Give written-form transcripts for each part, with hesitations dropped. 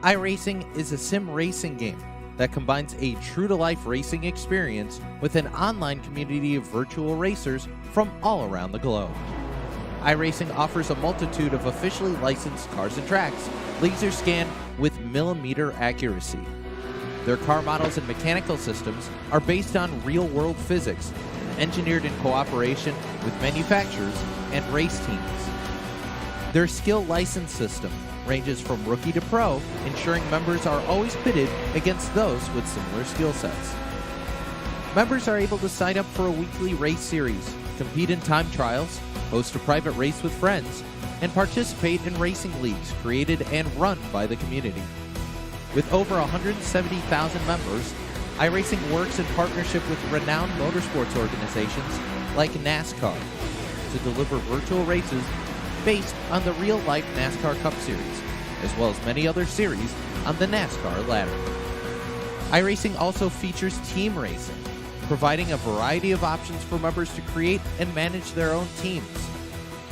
iRacing is a sim racing game that combines a true-to-life racing experience with an online community of virtual racers from all around the globe. iRacing offers a multitude of officially licensed cars and tracks, laser scanned with millimeter accuracy. Their car models and mechanical systems are based on real-world physics, engineered in cooperation with manufacturers and race teams. Their skill license system ranges from rookie to pro, ensuring members are always pitted against those with similar skill sets. Members are able to sign up for a weekly race series, compete in time trials, host a private race with friends, and participate in racing leagues created and run by the community. With over 170,000 members, iRacing works in partnership with renowned motorsports organizations like NASCAR to deliver virtual races based on the real-life NASCAR Cup Series, as well as many other series on the NASCAR ladder. iRacing also features team racing, providing a variety of options for members to create and manage their own teams.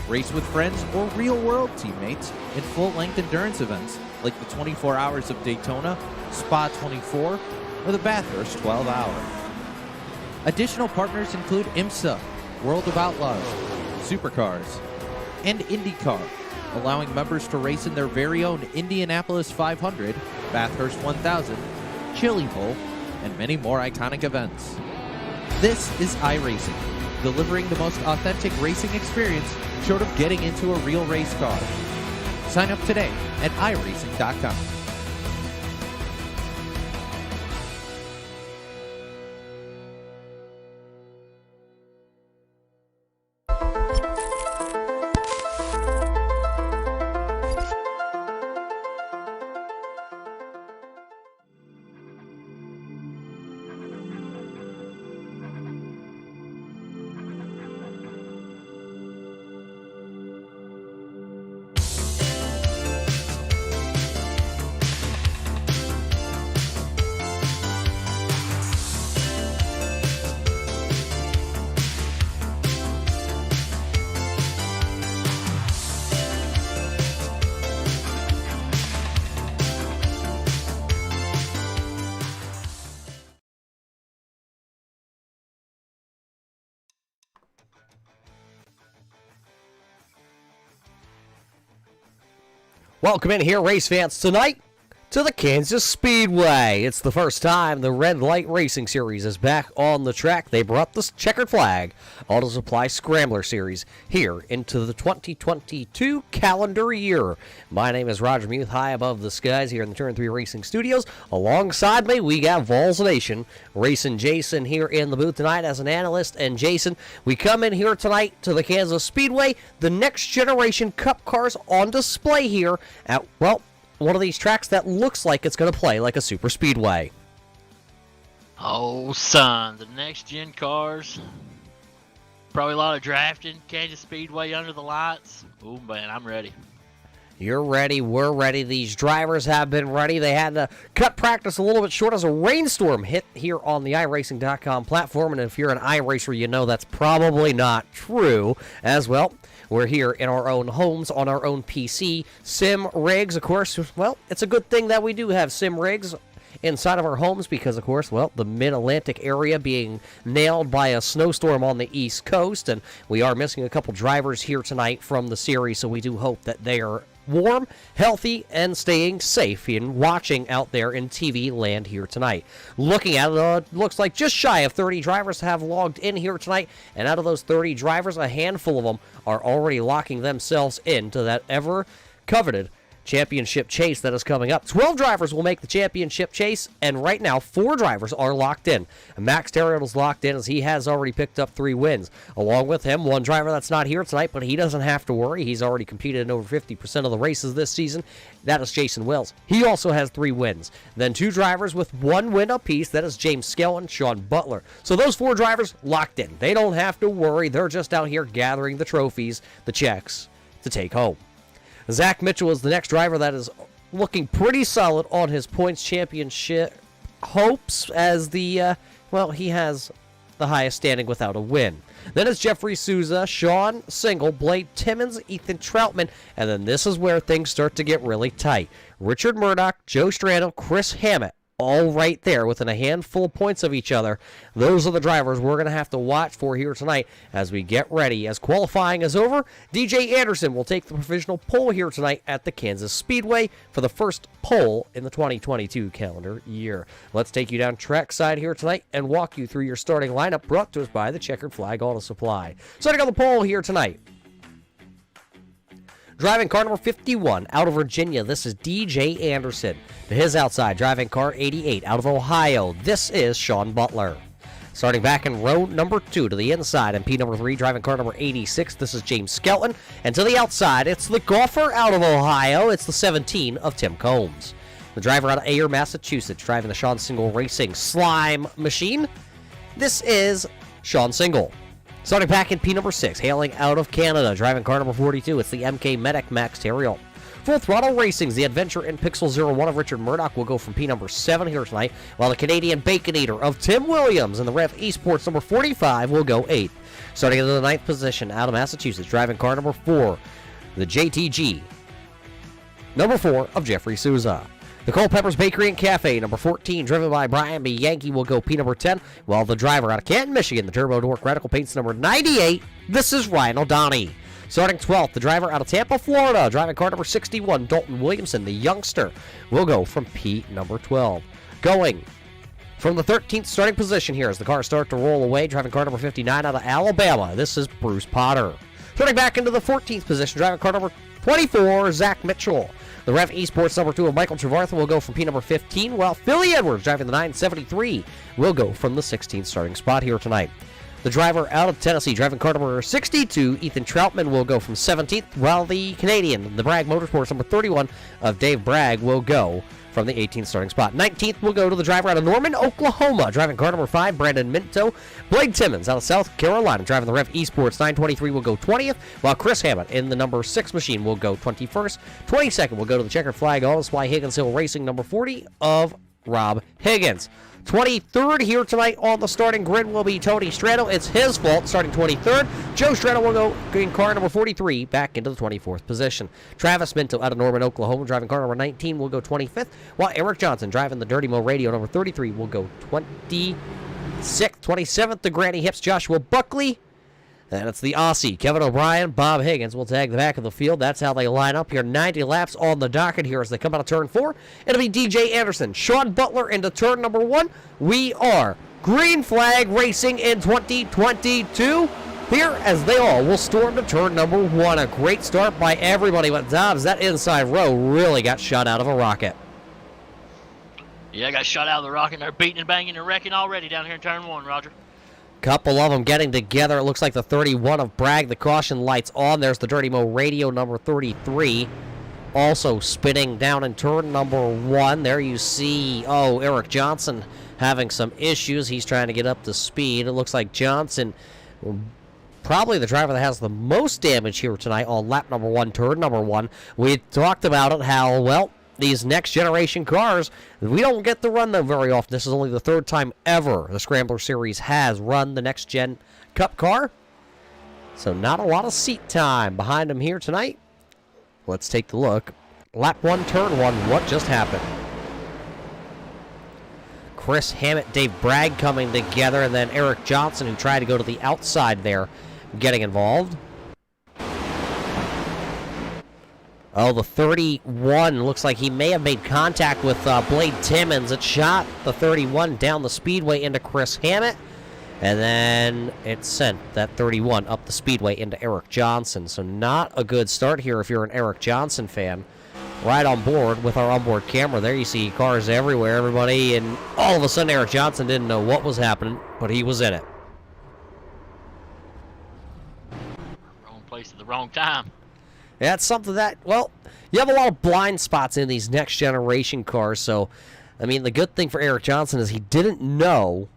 Race with friends or real-world teammates in full-length endurance events like the 24 Hours of Daytona, Spa 24, or the Bathurst 12 Hour. Additional partners include IMSA, World of Outlaws, Supercars, and IndyCar, allowing members to race in their very own Indianapolis 500, Bathurst 1000, Chili Bowl, and many more iconic events. This is iRacing, delivering the most authentic racing experience short of getting into a real race car. Sign up today at iRacing.com. Welcome in here, race fans, tonight to the Kansas Speedway. It's the first time the Red Light Racing Series is back on the track. They brought the checkered flag Auto Supply Scrambler Series here into the 2022 calendar year. My name is Roger Muth, high above the skies here in the Turn 3 Racing Studios. Alongside me, we got Vols Nation, racing Jason here in the booth tonight as an analyst. And Jason, we come in here tonight to the Kansas Speedway, the next generation Cup cars on display here at, well, one of these tracks that looks like it's going to play like a super speedway. Oh, son, the next-gen cars. Probably a lot of drafting. Kansas Speedway under the lights. Oh, man, I'm ready. You're ready. We're ready. These drivers have been ready. They had to cut practice a little bit short as a rainstorm hit here on the iRacing.com platform. And if you're an iRacer, you know that's probably not true as well. We're here in our own homes, on our own PC. Sim rigs, of course. Well, it's a good thing that we do have sim rigs inside of our homes because, of course, well, the mid-Atlantic area being nailed by a snowstorm on the East Coast, and we are missing a couple drivers here tonight from the series, so we do hope that they are warm, healthy, and staying safe in watching out there in TV land here tonight. Looking at it, looks like just shy of 30 drivers have logged in here tonight, and out of those 30 drivers, a handful of them are already locking themselves into that ever-coveted championship chase that is coming up. 12 drivers will make the championship chase, and right now 4 drivers are locked in. Max Terriot is locked in as he has already picked up 3 wins. Along with him, one driver that's not here tonight, but he doesn't have to worry. He's already competed in over 50% of the races this season. That is Jason Wells. He also has 3 wins. Then 2 drivers with 1 win apiece. That is James Skell and Sean Butler. So those 4 drivers locked in. They don't have to worry. They're just out here gathering the trophies, the checks to take home. Zach Mitchell is the next driver that is looking pretty solid on his points championship hopes as the, well, he has the highest standing without a win. Then it's Jeffrey Souza, Sean Single, Blade Timmons, Ethan Troutman, and then this is where things start to get really tight. Richard Murdoch, Joe Strano, Chris Hammett, all right there within a handful of points of each other. Those are the drivers we're going to have to watch for here tonight as we get ready. As qualifying is over, DJ Anderson will take the provisional pole here tonight at the Kansas Speedway for the first pole in the 2022 calendar year. Let's take you down trackside here tonight and walk you through your starting lineup brought to us by the Checkered Flag Auto Supply. Starting on the pole here tonight, driving car number 51 out of Virginia, this is DJ Anderson. To his outside, driving car 88 out of Ohio, this is Sean Butler. Starting back in row number 2 to the inside, and P number 3, driving car number 86, this is James Skelton. And to the outside, it's the golfer out of Ohio, it's the 17 of Tim Combs. The driver out of Ayer, Massachusetts, driving the Sean Single Racing Slime Machine, this is Sean Single. Starting back in P number 6, hailing out of Canada, driving car number 42, it's the MK Medic Max Terriel. Full Throttle Racing's The Adventure in Pixel 01 of Richard Murdoch will go from P number 7 here tonight, while the Canadian Bacon Eater of Tim Williams and the Rev Esports number 45 will go 8th. Starting in the 9th position out of Massachusetts, driving car number 4, the JTG, number 4 of Jeffrey Souza. The Culpeppers Bakery and Cafe, number 14, driven by Brian B. Yankee, will go P number 10, while the driver out of Canton, Michigan, the Turbo Dork Radical Paints number 98, this is Ryan O'Donnell. Starting 12th, the driver out of Tampa, Florida, driving car number 61, Dalton Williamson, the youngster, will go from P number 12. Going from the 13th starting position here as the cars start to roll away, driving car number 59 out of Alabama, this is Bruce Potter. Turning back into the 14th position, driving car number 24, Zach Mitchell. The Rev Esports number 2 of Michael Trevartha will go from P number 15, while Philly Edwards, driving the 973, will go from the 16th starting spot here tonight. The driver out of Tennessee, driving car number 62, Ethan Troutman, will go from 17th, while the Canadian, the Bragg Motorsports number 31 of Dave Bragg, will go from the 18th starting spot. 19th will go to the driver out of Norman, Oklahoma, driving car number 5, Brandon Minto. Blade Timmons out of South Carolina, driving the Rev Esports 923, will go 20th, while Chris Hammett in the number 6 machine will go 21st. 22nd will go to the Checkered Flag Auto Supply Higgins Hill Racing number 40 of Rob Higgins. 23rd here tonight on the starting grid will be Tony Strano. It's his fault, starting 23rd. Joe Strano will go in car number 43 back into the 24th position. Travis Minto out of Norman, Oklahoma, driving car number 19 will go 25th, while Eric Johnson driving the Dirty Mo Radio number 33 will go 26th. 27th, the Granny Hips, Joshua Buckley. And it's the Aussie, Kevin O'Brien, Bob Higgins will tag the back of the field. That's how they line up here. 90 laps on the docket here as they come out of turn 4. It'll be DJ Anderson, Sean Butler into turn number 1. We are green flag racing in 2022 here as they all will storm to turn number 1. A great start by everybody, but Dobbs, that inside row really got shot out of a rocket. Yeah, I got shot out of the rocket. They're beating and banging and wrecking already down here in turn 1, Roger. Couple of them getting together. It looks like the 31 of Bragg, the caution lights on. There's the Dirty Mo Radio number 33. Also spinning down in turn number 1. There you see, Eric Johnson having some issues. He's trying to get up to speed. It looks like Johnson, probably the driver that has the most damage here tonight on lap number 1, turn number 1. We talked about it, how, well, these next generation cars, we don't get to run them very often. This is only the 3rd time ever the Scrambler Series has run the next gen Cup car. So not a lot of seat time behind them here tonight. Let's take a look. Lap 1, turn 1, what just happened? Chris Hammett, Dave Bragg coming together, and then Eric Johnson, who tried to go to the outside there, getting involved. The 31 looks like he may have made contact with Blade Timmons. It shot the 31 down the speedway into Chris Hammett, and then it sent that 31 up the speedway into Eric Johnson. So not a good start here if you're an Eric Johnson fan. Right on board with our onboard camera there, you see cars everywhere, everybody, and all of a sudden Eric Johnson didn't know what was happening, but he was in it. Wrong place at the wrong time. That's something that, well, you have a lot of blind spots in these next generation cars. So, I mean, the good thing for Eric Johnson is he didn't know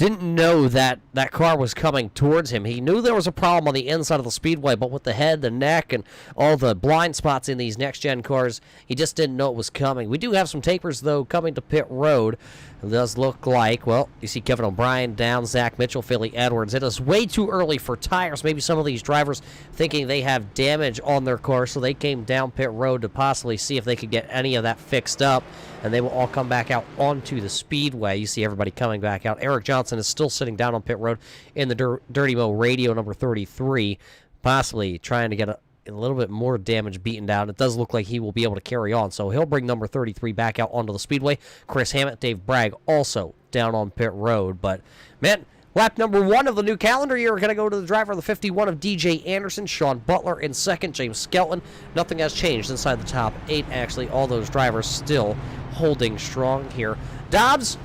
didn't know that that car was coming towards him. He knew there was a problem on the inside of the Speedway, but with the head, the neck, and all the blind spots in these next-gen cars, he just didn't know it was coming. We do have some tapers, though, coming to pit road. It does look like, well, you see Kevin O'Brien down, Zach Mitchell, Philly Edwards. It is way too early for tires. Maybe some of these drivers thinking they have damage on their car, so they came down pit road to possibly see if they could get any of that fixed up, and they will all come back out onto the Speedway. You see everybody coming back out. Eric Johnson is still sitting down on pit road in the Dirty Mo Radio number 33, possibly trying to get a little bit more damage beaten down. It does look like he will be able to carry on, so he'll bring number 33 back out onto the Speedway. Chris Hammett, Dave Bragg also down on pit road. But, man, lap number 1 of the new calendar year, we're going to go to the driver of the 51 of DJ Anderson, Sean Butler in second, James Skelton. Nothing has changed inside the top 8, actually. All those drivers still holding strong here. Dobbs,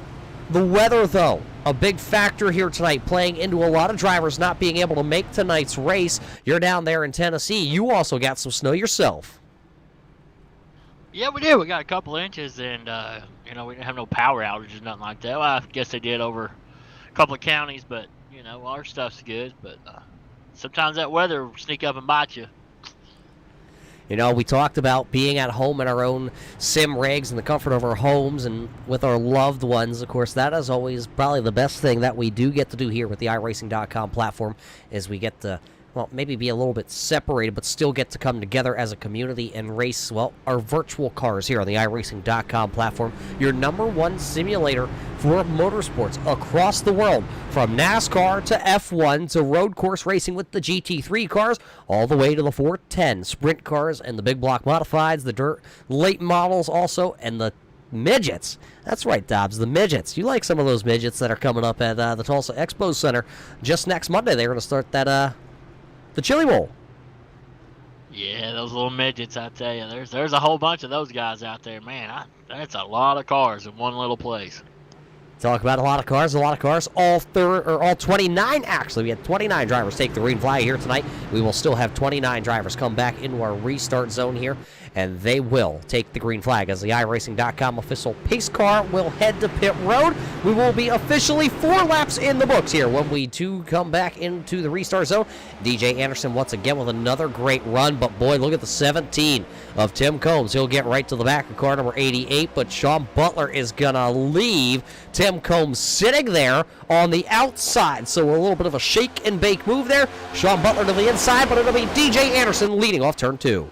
the weather, though, a big factor here tonight, playing into a lot of drivers not being able to make tonight's race. You're down there in Tennessee. You also got some snow yourself. Yeah, we did. We got a couple inches, and, we didn't have no power outages, nothing like that. Well, I guess they did over a couple of counties, but, our stuff's good. But sometimes that weather will sneak up and bite you. We talked about being at home in our own sim rigs in the comfort of our homes and with our loved ones. Of course, that is always probably the best thing that we do get to do here with the iRacing.com platform, is we get to, maybe be a little bit separated, but still get to come together as a community and race, our virtual cars here on the iRacing.com platform, your number one simulator for motorsports across the world, from NASCAR to F1 to road course racing with the GT3 cars, all the way to the 410 sprint cars and the big block modifieds, the dirt late models also, and the midgets. That's right, Dobbs, the midgets. You like some of those midgets that are coming up at the Tulsa Expo Center just next Monday. They're going to start that the Chili Bowl. Yeah, those little midgets, I tell you. There's a whole bunch of those guys out there. Man, that's a lot of cars in one little place. Talk about a lot of cars, all 29 actually. We had 29 drivers take the green flag here tonight. We will still have 29 drivers come back into our restart zone here, and they will take the green flag as the iRacing.com official pace car will head to pit road. We will be officially 4 laps in the books here when we do come back into the restart zone. DJ Anderson once again with another great run, but boy, look at the 17 of Tim Combs. He'll get right to the back of car number 88, but Sean Butler is going to leave Tim Combs sitting there on the outside. So a little bit of a shake and bake move there. Sean Butler to the inside, but it'll be DJ Anderson leading off turn 2.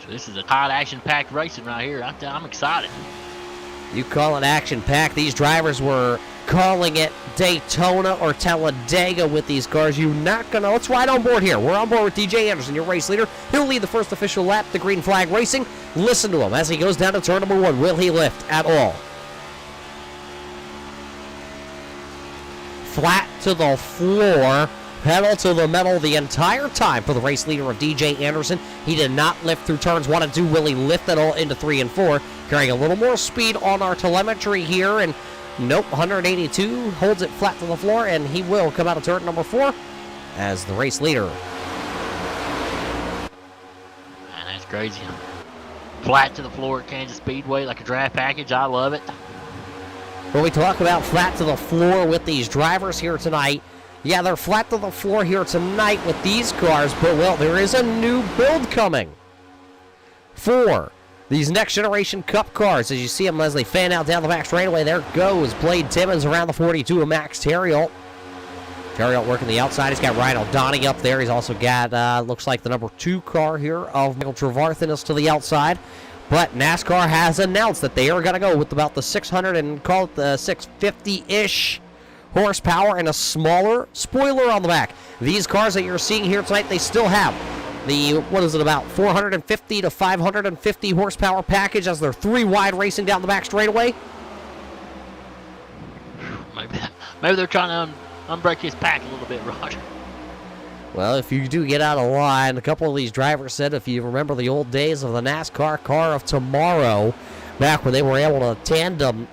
So this is a hot action-packed racing right here. I'm excited. You call it action-packed. These drivers were calling it Daytona or Talladega with these cars. You're not going to... Let's ride on board here. We're on board with DJ Anderson, your race leader. He'll lead the first official lap, the green flag racing. Listen to him as he goes down to turn number 1. Will he lift at all? Flat to the floor. Pedal to the metal the entire time for the race leader of DJ Anderson. He did not lift through turns 1 and 2. Will he lift at all into 3 and 4? Carrying a little more speed on our telemetry here, and nope, 182, holds it flat to the floor, and he will come out of turn number 4 as the race leader. Man, that's crazy. Flat to the floor at Kansas Speedway like a draft package. I love it. When we talk about flat to the floor with these drivers here tonight, yeah, they're flat to the floor here tonight with these cars, but, there is a new build coming for these next generation Cup cars. As you see them as they fan out down the back straightaway, there goes Blade Timmons around the 42 of Max Terriot. Terriot working the outside. He's got Ryan O'Donnell up there. He's also got, looks like the number 2 car here of Michael Trevarthen is to the outside. But NASCAR has announced that they are going to go with about the 600 and call it the 650-ish horsepower and a smaller spoiler on the back. These cars that you're seeing here tonight, they still have the, about 450 to 550 horsepower package as they're 3 wide racing down the back straightaway. Maybe they're trying to unbrake his pack a little bit, Roger. Well, if you do get out of line, a couple of these drivers said if you remember the old days of the NASCAR car of tomorrow, back when they were able to tandem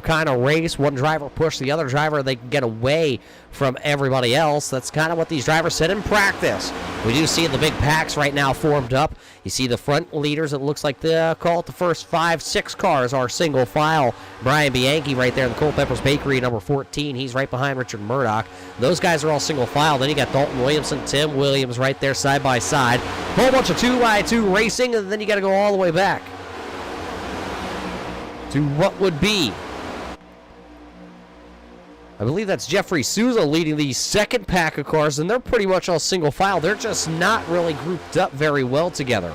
kind of race. One driver push the other driver. They can get away from everybody else. That's kind of what these drivers said in practice. We do see the big packs right now formed up. You see the front leaders. It looks like the call it the first 5-6 cars are single file. Brian Bianchi right there in the Culpeppers Bakery, number 14. He's right behind Richard Murdoch. Those guys are all single file. Then you got Dalton Williamson, Tim Williams right there side by side. Whole bunch of 2x2 racing, and then you got to go all the way back to what would be, I believe that's Jeffrey Souza leading the second pack of cars, and they're pretty much all single file. They're just not really grouped up very well together.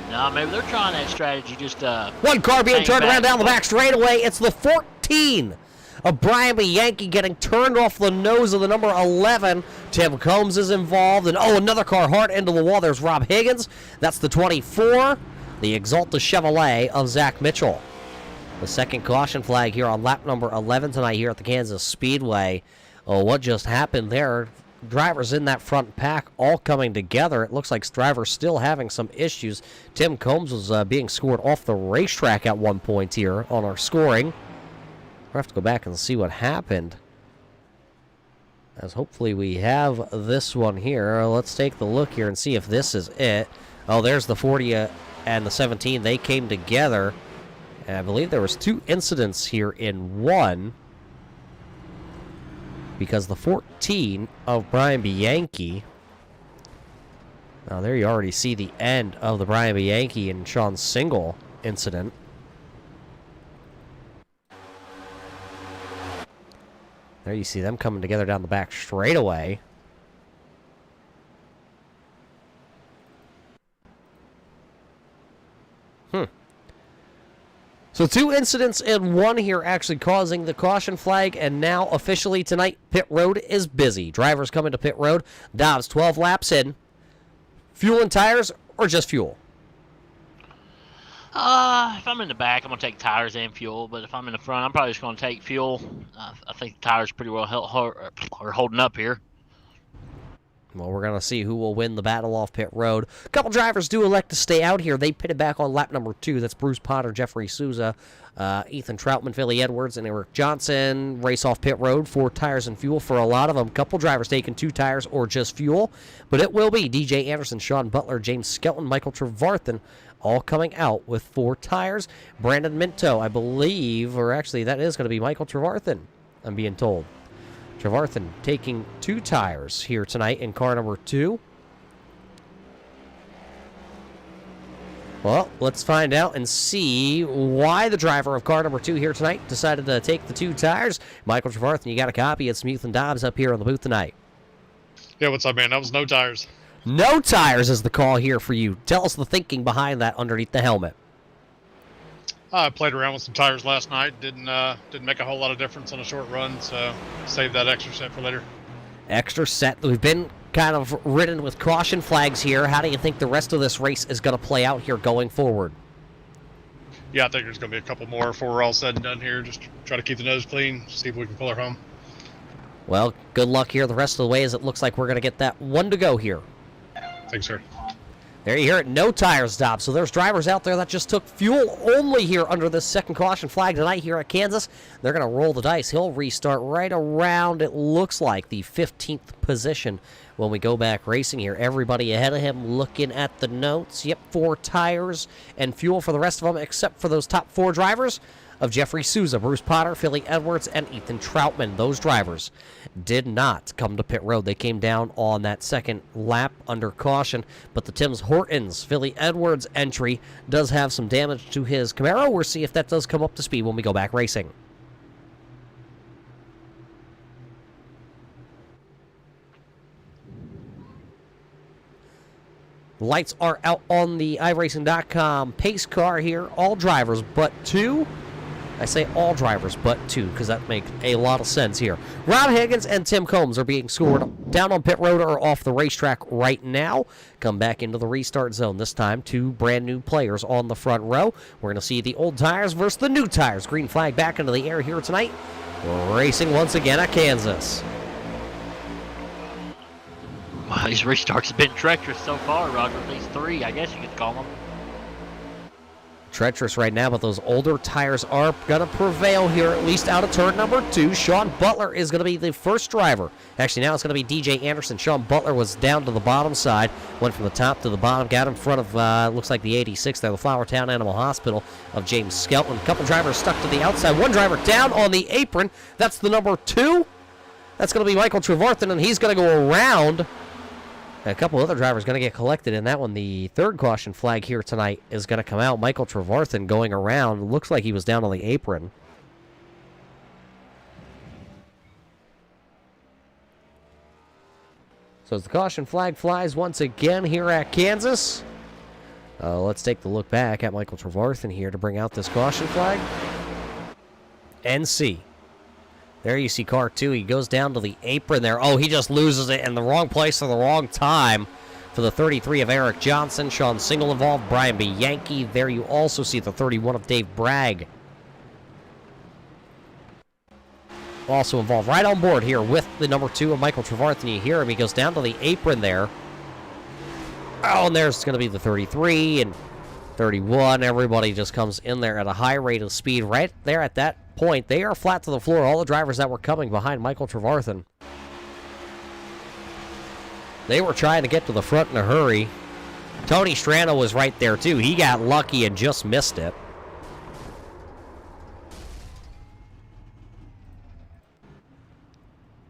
No, maybe they're trying that strategy. Just one car being turned around down the back straightaway. It's the 14 of Brian Bianchi getting turned off the nose of the number 11. Tim Combs is involved, and another car hard into the wall. There's Rob Higgins. That's the 24. The Exalta Chevrolet of Zach Mitchell. The second caution flag here on lap number 11 tonight here at the Kansas Speedway. Oh, what just happened there? Drivers in that front pack all coming together. It looks like drivers still having some issues. Tim Combs was being scored off the racetrack at one point here on our scoring. We'll have to go back and see what happened, as hopefully we have this one here. Let's take the look here and see if this is it. Oh, there's the 40 and the 17. They came together. And I believe there was 2 incidents here in one, because the 14 of Brian Bianchi. Now there you already see the end of the Brian Bianchi and Sean Single incident. There you see them coming together down the back straightaway. So 2 incidents in one here actually causing the caution flag, and now officially tonight pit road is busy. Drivers coming to pit road. Dobbs 12 laps in. Fuel and tires, or just fuel? If I'm in the back, I'm going to take tires and fuel, but if I'm in the front, I'm probably just going to take fuel. I think the tires pretty well are holding up here. Well, we're going to see who will win the battle off pit road. A couple drivers do elect to stay out here. They pitted back on lap number 2. That's Bruce Potter, Jeffrey Souza, Ethan Troutman, Philly Edwards, and Eric Johnson. Race off pit road for tires and fuel for a lot of them. A couple drivers taking 2 tires or just fuel. But it will be DJ Anderson, Sean Butler, James Skelton, Michael Trevarthen, all coming out with 4 tires. Brandon Minto, I believe, or actually that is going to be Michael Trevarthen, I'm being told. Trevarthen taking 2 tires here tonight in car number 2. Well, let's find out and see why the driver of car number 2 here tonight decided to take the 2 tires. Michael Trevarthen, you got a copy. It's Muth and Dobbs up here on the booth tonight. Yeah, what's up, man? That was no tires. No tires is the call here for you. Tell us the thinking behind that underneath the helmet. I played around with some tires last night. Didn't make a whole lot of difference on a short run, so save that extra set for later. Extra set. We've been kind of ridden with caution flags here. How do you think the rest of this race is going to play out here going forward? Yeah, I think there's going to be a couple more before we're all said and done here. Just try to keep the nose clean, see if we can pull her home. Well, good luck here the rest of the way, as it looks like we're going to get that one to go here. Thanks, sir. There you hear it, no tires, Dobbs. So there's drivers out there that just took fuel only here under this second caution flag tonight here at Kansas. They're going to roll the dice. He'll restart right around, it looks like, the 15th position when we go back racing here. Everybody ahead of him looking at the notes. Yep, 4 tires and fuel for the rest of them, except for those top 4 drivers of Jeffrey Souza, Bruce Potter, Philly Edwards, and Ethan Troutman. Those drivers did not come to pit road. They came down on that second lap under caution, but the Tim Hortons, Philly Edwards entry does have some damage to his Camaro. We'll see if that does come up to speed when we go back racing. Lights are out on the iRacing.com pace car here. All drivers but 2. I say all drivers but 2 because that makes a lot of sense here. Rob Higgins and Tim Combs are being scored down on pit road or off the racetrack right now. Come back into the restart zone. This time, 2 brand new players on the front row. We're going to see the old tires versus the new tires. Green flag back into the air here tonight. We're racing once again at Kansas. Well, these restarts have been treacherous so far, Roger. These 3, I guess you could call them. Treacherous right now, but those older tires are going to prevail here, at least out of turn number 2. Sean Butler is going to be the first driver. Actually, now it's going to be DJ Anderson. Sean Butler was down to the bottom side, went from the top to the bottom, got in front of, looks like the 86 there, the Flowertown Animal Hospital of James Skelton. A couple drivers stuck to the outside. One driver down on the apron. That's the number 2. That's going to be Michael Trevarthen, and he's going to go around. A couple other drivers going to get collected in that one. The third caution flag here tonight is going to come out. Michael Trevarthen going around. Looks like he was down on the apron. So as the caution flag flies once again here at Kansas, let's take the look back at Michael Trevarthen here to bring out this caution flag. NC. There you see car 2. He goes down to the apron there. Oh, he just loses it in the wrong place at the wrong time. For the 33 of Eric Johnson, Sean Single involved, Brian B. Yankee. There you also see the 31 of Dave Bragg. Also involved right on board here with the number 2 of Michael Trevarthen. You hear him. He goes down to the apron there. Oh, and there's going to be the 33 and 31. Everybody just comes in there at a high rate of speed right there at that point. They are flat to the floor, all the drivers that were coming behind Michael Trevarthen. They were trying to get to the front in a hurry. Tony Strano was right there too. He got lucky and just missed it.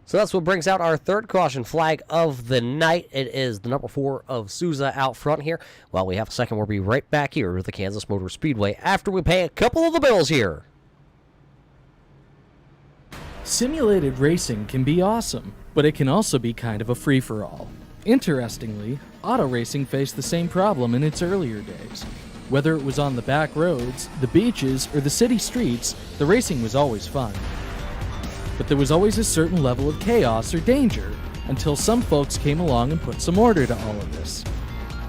So that's what brings out our third caution flag of the night. It is the number 4 of Souza out front here. While we have a second, we'll be right back here with the Kansas Motor Speedway after we pay a couple of the bills here. Simulated racing can be awesome, but it can also be kind of a free-for-all. Interestingly, auto racing faced the same problem in its earlier days. Whether it was on the back roads, the beaches, or the city streets, the racing was always fun. But there was always a certain level of chaos or danger until some folks came along and put some order to all of this.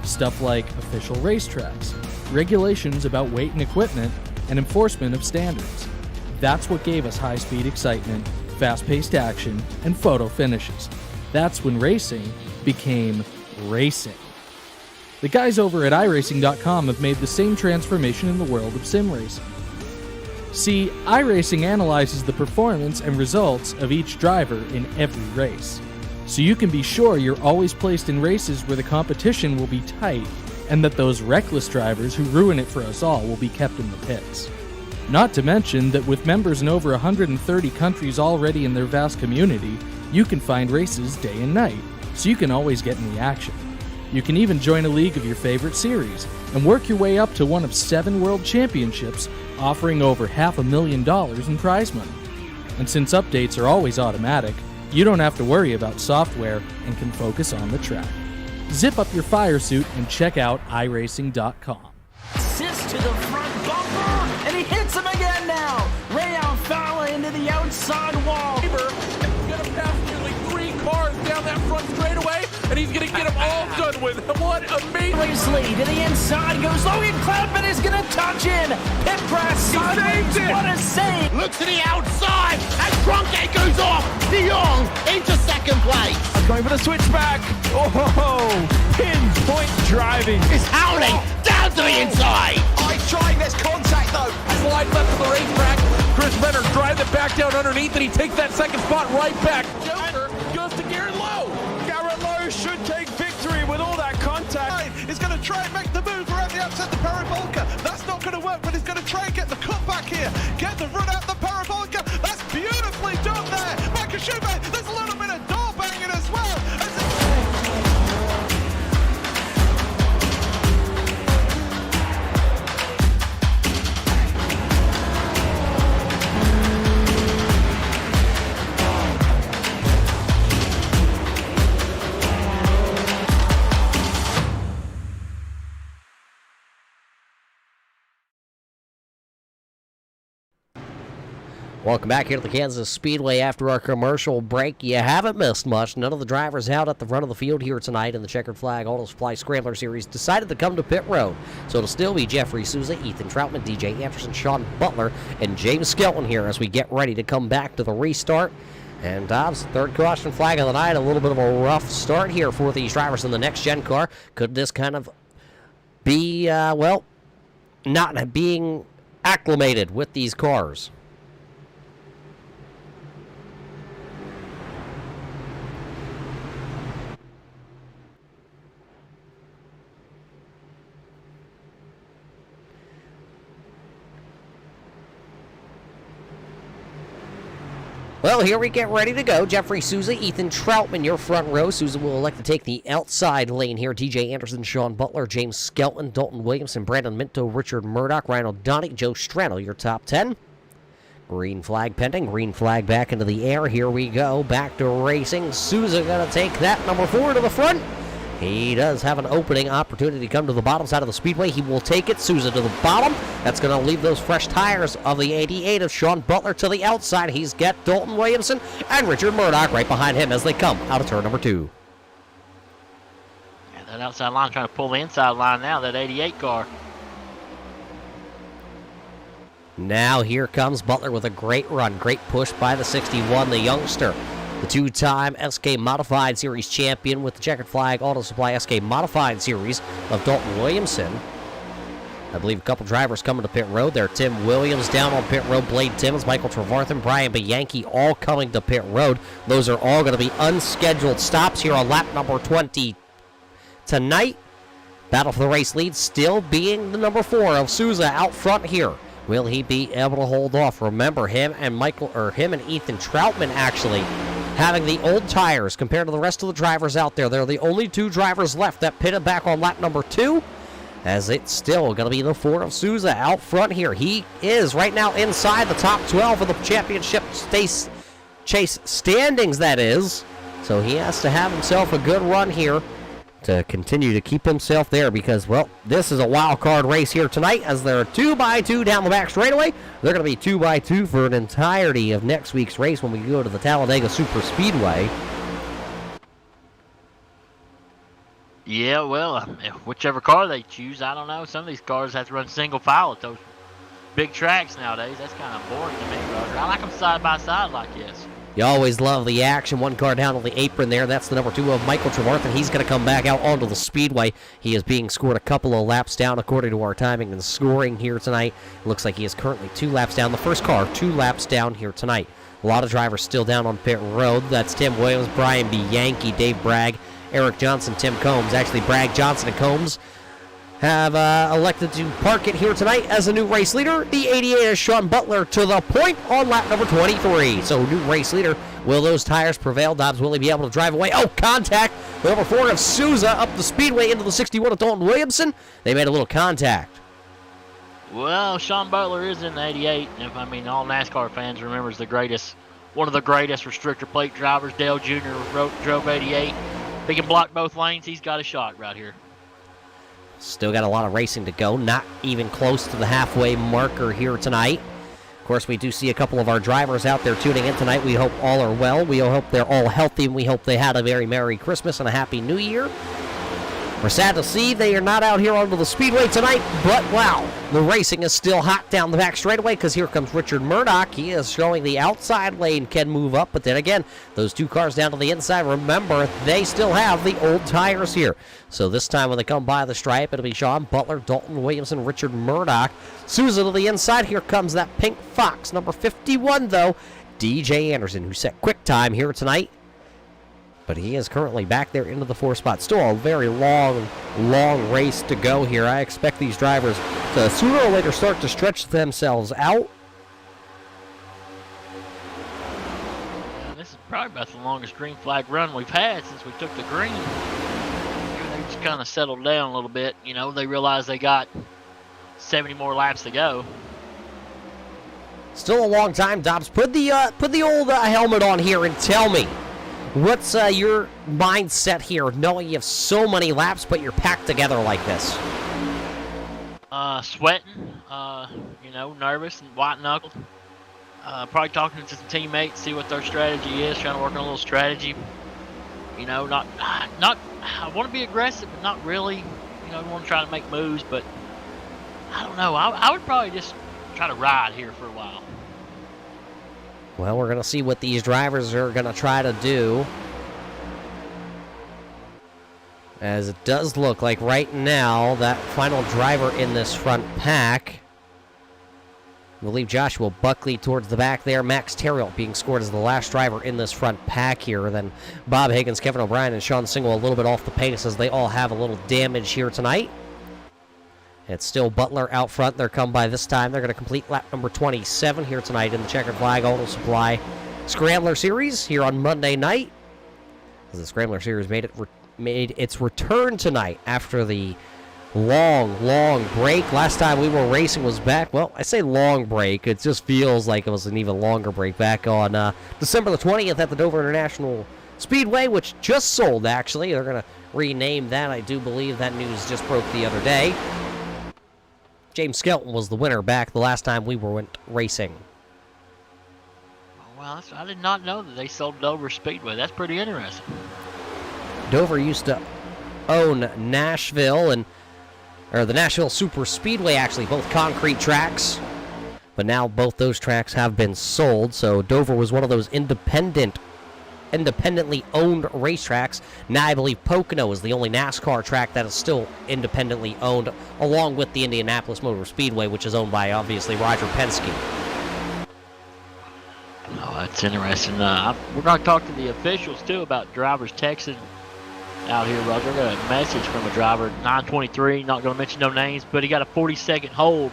Stuff like official racetracks, regulations about weight and equipment, and enforcement of standards. That's what gave us high-speed excitement, fast-paced action, and photo finishes. That's when racing became racing. The guys over at iRacing.com have made the same transformation in the world of sim racing. See, iRacing analyzes the performance and results of each driver in every race, so you can be sure you're always placed in races where the competition will be tight and that those reckless drivers who ruin it for us all will be kept in the pits. Not to mention that with members in over 130 countries already in their vast community, you can find races day and night, so you can always get in the action. You can even join a league of your favorite series and work your way up to one of 7 world championships, offering over $500,000 in prize money. And since updates are always automatic, you don't have to worry about software and can focus on the track. Zip up your fire suit and check out iRacing.com. Assist to the front bumper, and he hits him again now. Rayon Fowler into the outside wall. Gonna pass nearly 3 cars down that front straightaway, and he's gonna get them all done with. What amazing! Lee to the inside goes Logan Cloudman is gonna touch in. Pit press sideways. What a save! Look to the outside, and Trunkgate goes off. De Jong into second place. Going for the switchback. Oh, pinpoint driving. It's howling down to the inside. He's trying this contact though. Slide left to the racetrack. Chris Benner drives it back down underneath, and he takes that second spot right back. Joker goes to Garrett Lowe. Garrett Lowe should take victory with all that contact. He's going to try and make the move around the outside the parabolica. That's not going to work, but he's going to try and get the cut back here. Get the run out the parabolica. That's beautifully done there. Micah Schubert, there's a little bit of door banging as well. Welcome back here to the Kansas Speedway after our commercial break. You haven't missed much. None of the drivers out at the front of the field here tonight in the Checkered Flag Auto Supply Scrambler Series decided to come to pit road. So it'll still be Jeffrey Souza, Ethan Troutman, DJ Anderson, Sean Butler, and James Skelton here as we get ready to come back to the restart. And Dobbs, third caution flag of the night. A little bit of a rough start here for these drivers in the next-gen car. Could this kind of be, not being acclimated with these cars. Well, here we get ready to go. Jeffrey Souza, Ethan Troutman, your front row. Souza will elect to take the outside lane here. DJ Anderson, Sean Butler, James Skelton, Dalton Williamson, Brandon Minto, Richard Murdoch, Ryan O'Donnell, Joe Strano, your top 10. Green flag pending. Green flag back into the air. Here we go. Back to racing. Souza going to take that number 4 to the front. He does have an opening opportunity to come to the bottom side of the speedway. He will take it. Souza to the bottom. That's going to leave those fresh tires of the 88 of Sean Butler to the outside. He's got Dalton Williamson and Richard Murdoch right behind him as they come out of turn number 2. Yeah, that outside line trying to pull the inside line now, that 88 car. Now here comes Butler with a great run. Great push by the 61, the youngster. The two-time SK Modified Series champion with the checkered flag Auto Supply SK Modified Series of Dalton Williamson. I believe a couple drivers coming to pit road there. Tim Williams down on pit road. Blade Timmons, Michael Trevarthen, Brian Bianchi all coming to pit road. Those are all going to be unscheduled stops here on lap number 20 tonight. Battle for the race lead still being the number 4 of Souza out front here. Will he be able to hold off? Remember, him and Ethan Troutman actually having the old tires compared to the rest of the drivers out there. They're the only 2 drivers left that pitted back on lap number 2, as it's still going to be the 4 of Souza out front here. He is right now inside the top 12 of the championship chase standings, that is. So he has to have himself a good run here to continue to keep himself there because, well, this is a wild card race here tonight as they're 2x2 down the back straightaway. They're going to be 2x2 for an entirety of next week's race when we go to the Talladega Super Speedway. Yeah, well, whichever car they choose, I don't know. Some of these cars have to run single file at those big tracks nowadays. That's kind of boring to me, Roger. I like them side by side like this. You always love the action. One car down on the apron there. That's the number 2 of Michael Trevarthen. He's going to come back out onto the speedway. He is being scored a couple of laps down according to our timing and scoring here tonight. It looks like he is currently 2 laps down. The first car, 2 laps down here tonight. A lot of drivers still down on pit road. That's Tim Williams, Brian Bianchi, Dave Bragg, Eric Johnson, Tim Combs. Actually, Bragg, Johnson, and Combs have elected to park it here tonight as a new race leader. The 88 is Sean Butler to the point on lap number 23. So new race leader. Will those tires prevail? Dobbs, will he be able to drive away? Oh, contact. The number 4 of Souza up the speedway into the 61 of Dalton Williamson. They made a little contact. Well, Sean Butler is in the 88. If I mean, all NASCAR fans remembers one of the greatest restrictor plate drivers, Dale Jr. drove 88. If he can block both lanes, he's got a shot right here. Still got a lot of racing to go. Not even close to the halfway marker here tonight. Of course, we do see a couple of our drivers out there tuning in tonight. We hope all are well. We hope they're all healthy, and we hope they had a very Merry Christmas and a Happy New Year. We're sad to see they are not out here onto the speedway tonight, but wow, the racing is still hot down the back straightaway because here comes Richard Murdoch. He is showing the outside lane can move up, but then again, those 2 cars down to the inside, remember, they still have the old tires here. So this time when they come by the stripe, it'll be Sean Butler, Dalton Williamson, Richard Murdoch. Souza to the inside. Here comes that pink Fox, number 51, though, DJ Anderson, who set quick time here tonight. But he is currently back there into the 4 spot. Still a very long race to go here. I expect these drivers to sooner or later start to stretch themselves out. This is probably about the longest green flag run we've had since we took the green. They just kind of settled down a little bit. You know, they realized they got 70 more laps to go. Still a long time, Dobbs. Put the old helmet on here and tell me. What's your mindset here, knowing you have so many laps, but you're packed together like this? Sweating, nervous and white-knuckled. Probably talking to some teammates, see what their strategy is, trying to work on a little strategy. You know, I want to be aggressive, but not really. You know, I want to try to make moves, but I don't know. I would probably just try to ride here for a while. Well, we're going to see what these drivers are going to try to do. As it does look like right now that final driver in this front pack, I believe Joshua Buckley towards the back there. Max Terrill being scored as the last driver in this front pack here. Then Bob Higgins, Kevin O'Brien, and Sean Single a little bit off the pace as they all have a little damage here tonight. It's still Butler out front. They're come by this time. They're going to complete lap number 27 here tonight in the Checkered Flag Auto Supply Scrambler Series here on Monday night. As the Scrambler Series made its return tonight after the long break. Last time we were racing was back, well, I say long break, it just feels like it was an even longer break, back on December the 20th at the Dover International Speedway, which just sold, actually. They're going to rename that. I do believe that news just broke the other day. James Skelton was the winner back the last time we went racing. Well, I did not know that they sold Dover Speedway. That's pretty interesting. Dover used to own Nashville or the Nashville Super Speedway, actually, both concrete tracks. But now both those tracks have been sold, so Dover was one of those independently owned racetracks. Now I believe Pocono is the only NASCAR track that is still independently owned, along with the Indianapolis Motor Speedway, which is owned by, obviously, Roger Penske. Oh, that's interesting. We're going to talk to the officials, too, about drivers texting out here, Roger. I got a message from a driver, 923, not going to mention no names, but he got a 40-second hold.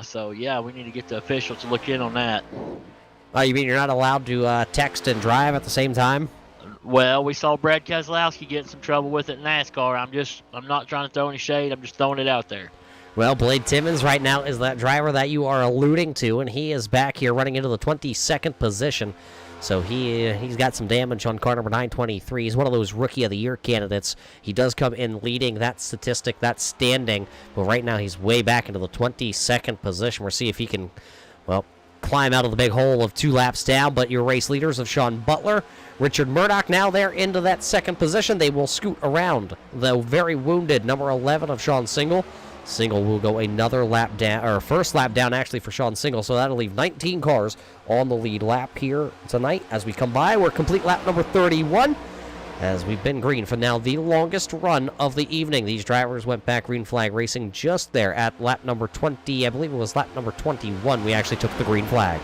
So, yeah, we need to get the officials to look in on that. Oh, you mean you're not allowed to text and drive at the same time? Well, we saw Brad Keselowski get in some trouble with it in NASCAR. I'm not trying to throw any shade. I'm just throwing it out there. Well, Blade Timmons right now is that driver that you are alluding to, and he is back here running into the 22nd position. So he's got some damage on car number 923. He's one of those Rookie of the Year candidates. He does come in leading that statistic, that standing. But right now he's way back into the 22nd position. We'll see if he can, well, climb out of the big hole of 2 laps down. But your race leaders of Sean Butler, Richard Murdoch, now they're into that second position. They will scoot around the very wounded number 11 of Sean Single. Single will go another lap down, or first lap down actually for Sean Single, so that'll leave 19 cars on the lead lap here tonight. As we come by, we're complete lap number 31, as we've been green for now the longest run of the evening. These drivers went back green flag racing just there at lap number 20. I believe it was lap number 21 we actually took the green flag.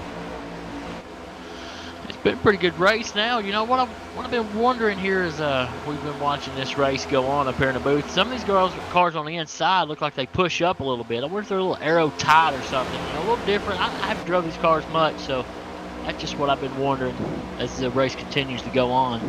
It's been a pretty good race now. You know, what I've been wondering here is we've been watching this race go on up here in the booth. Some of these cars on the inside look like they push up a little bit. I wonder if they're a little aero tight or something. You know, a little different. I haven't drove these cars much, so that's just what I've been wondering as the race continues to go on.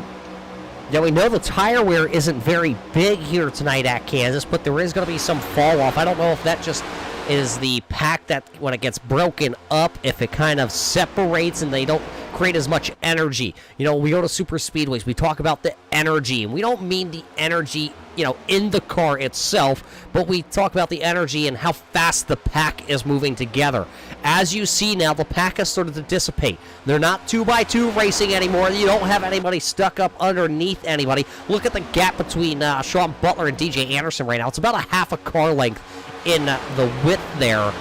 Yeah, we know the tire wear isn't very big here tonight at Kansas, but there is going to be some fall off. I don't know if that just is the pack that when it gets broken up, if it kind of separates and they don't create as much energy. You know, we go to super speedways, we talk about the energy, and we don't mean the energy, you know, in the car itself, but we talk about the energy and how fast the pack is moving together. As you see now, the pack has started to dissipate. They're not 2x2 racing anymore. You don't have anybody stuck up underneath anybody. Look at the gap between Sean Butler and DJ Anderson right now. It's about a half a car length in the width there,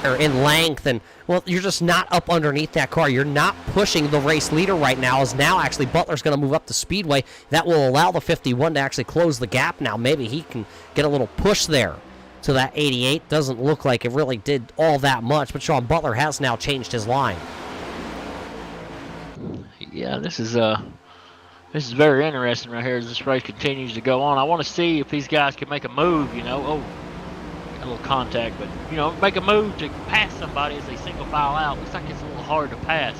or in length, and well, you're just not up underneath that car. You're not pushing the race leader right now, as now actually Butler's going to move up to Speedway. That will allow the 51 to actually close the gap now. Maybe he can get a little push there to that 88. Doesn't look like it really did all that much, but Sean Butler has now changed his line. Yeah, this is very interesting right here as this race continues to go on. I want to see if these guys can make a move, you know. Oh, a little contact, but you know, make a move to pass somebody as they single file out. Looks like it's a little hard to pass.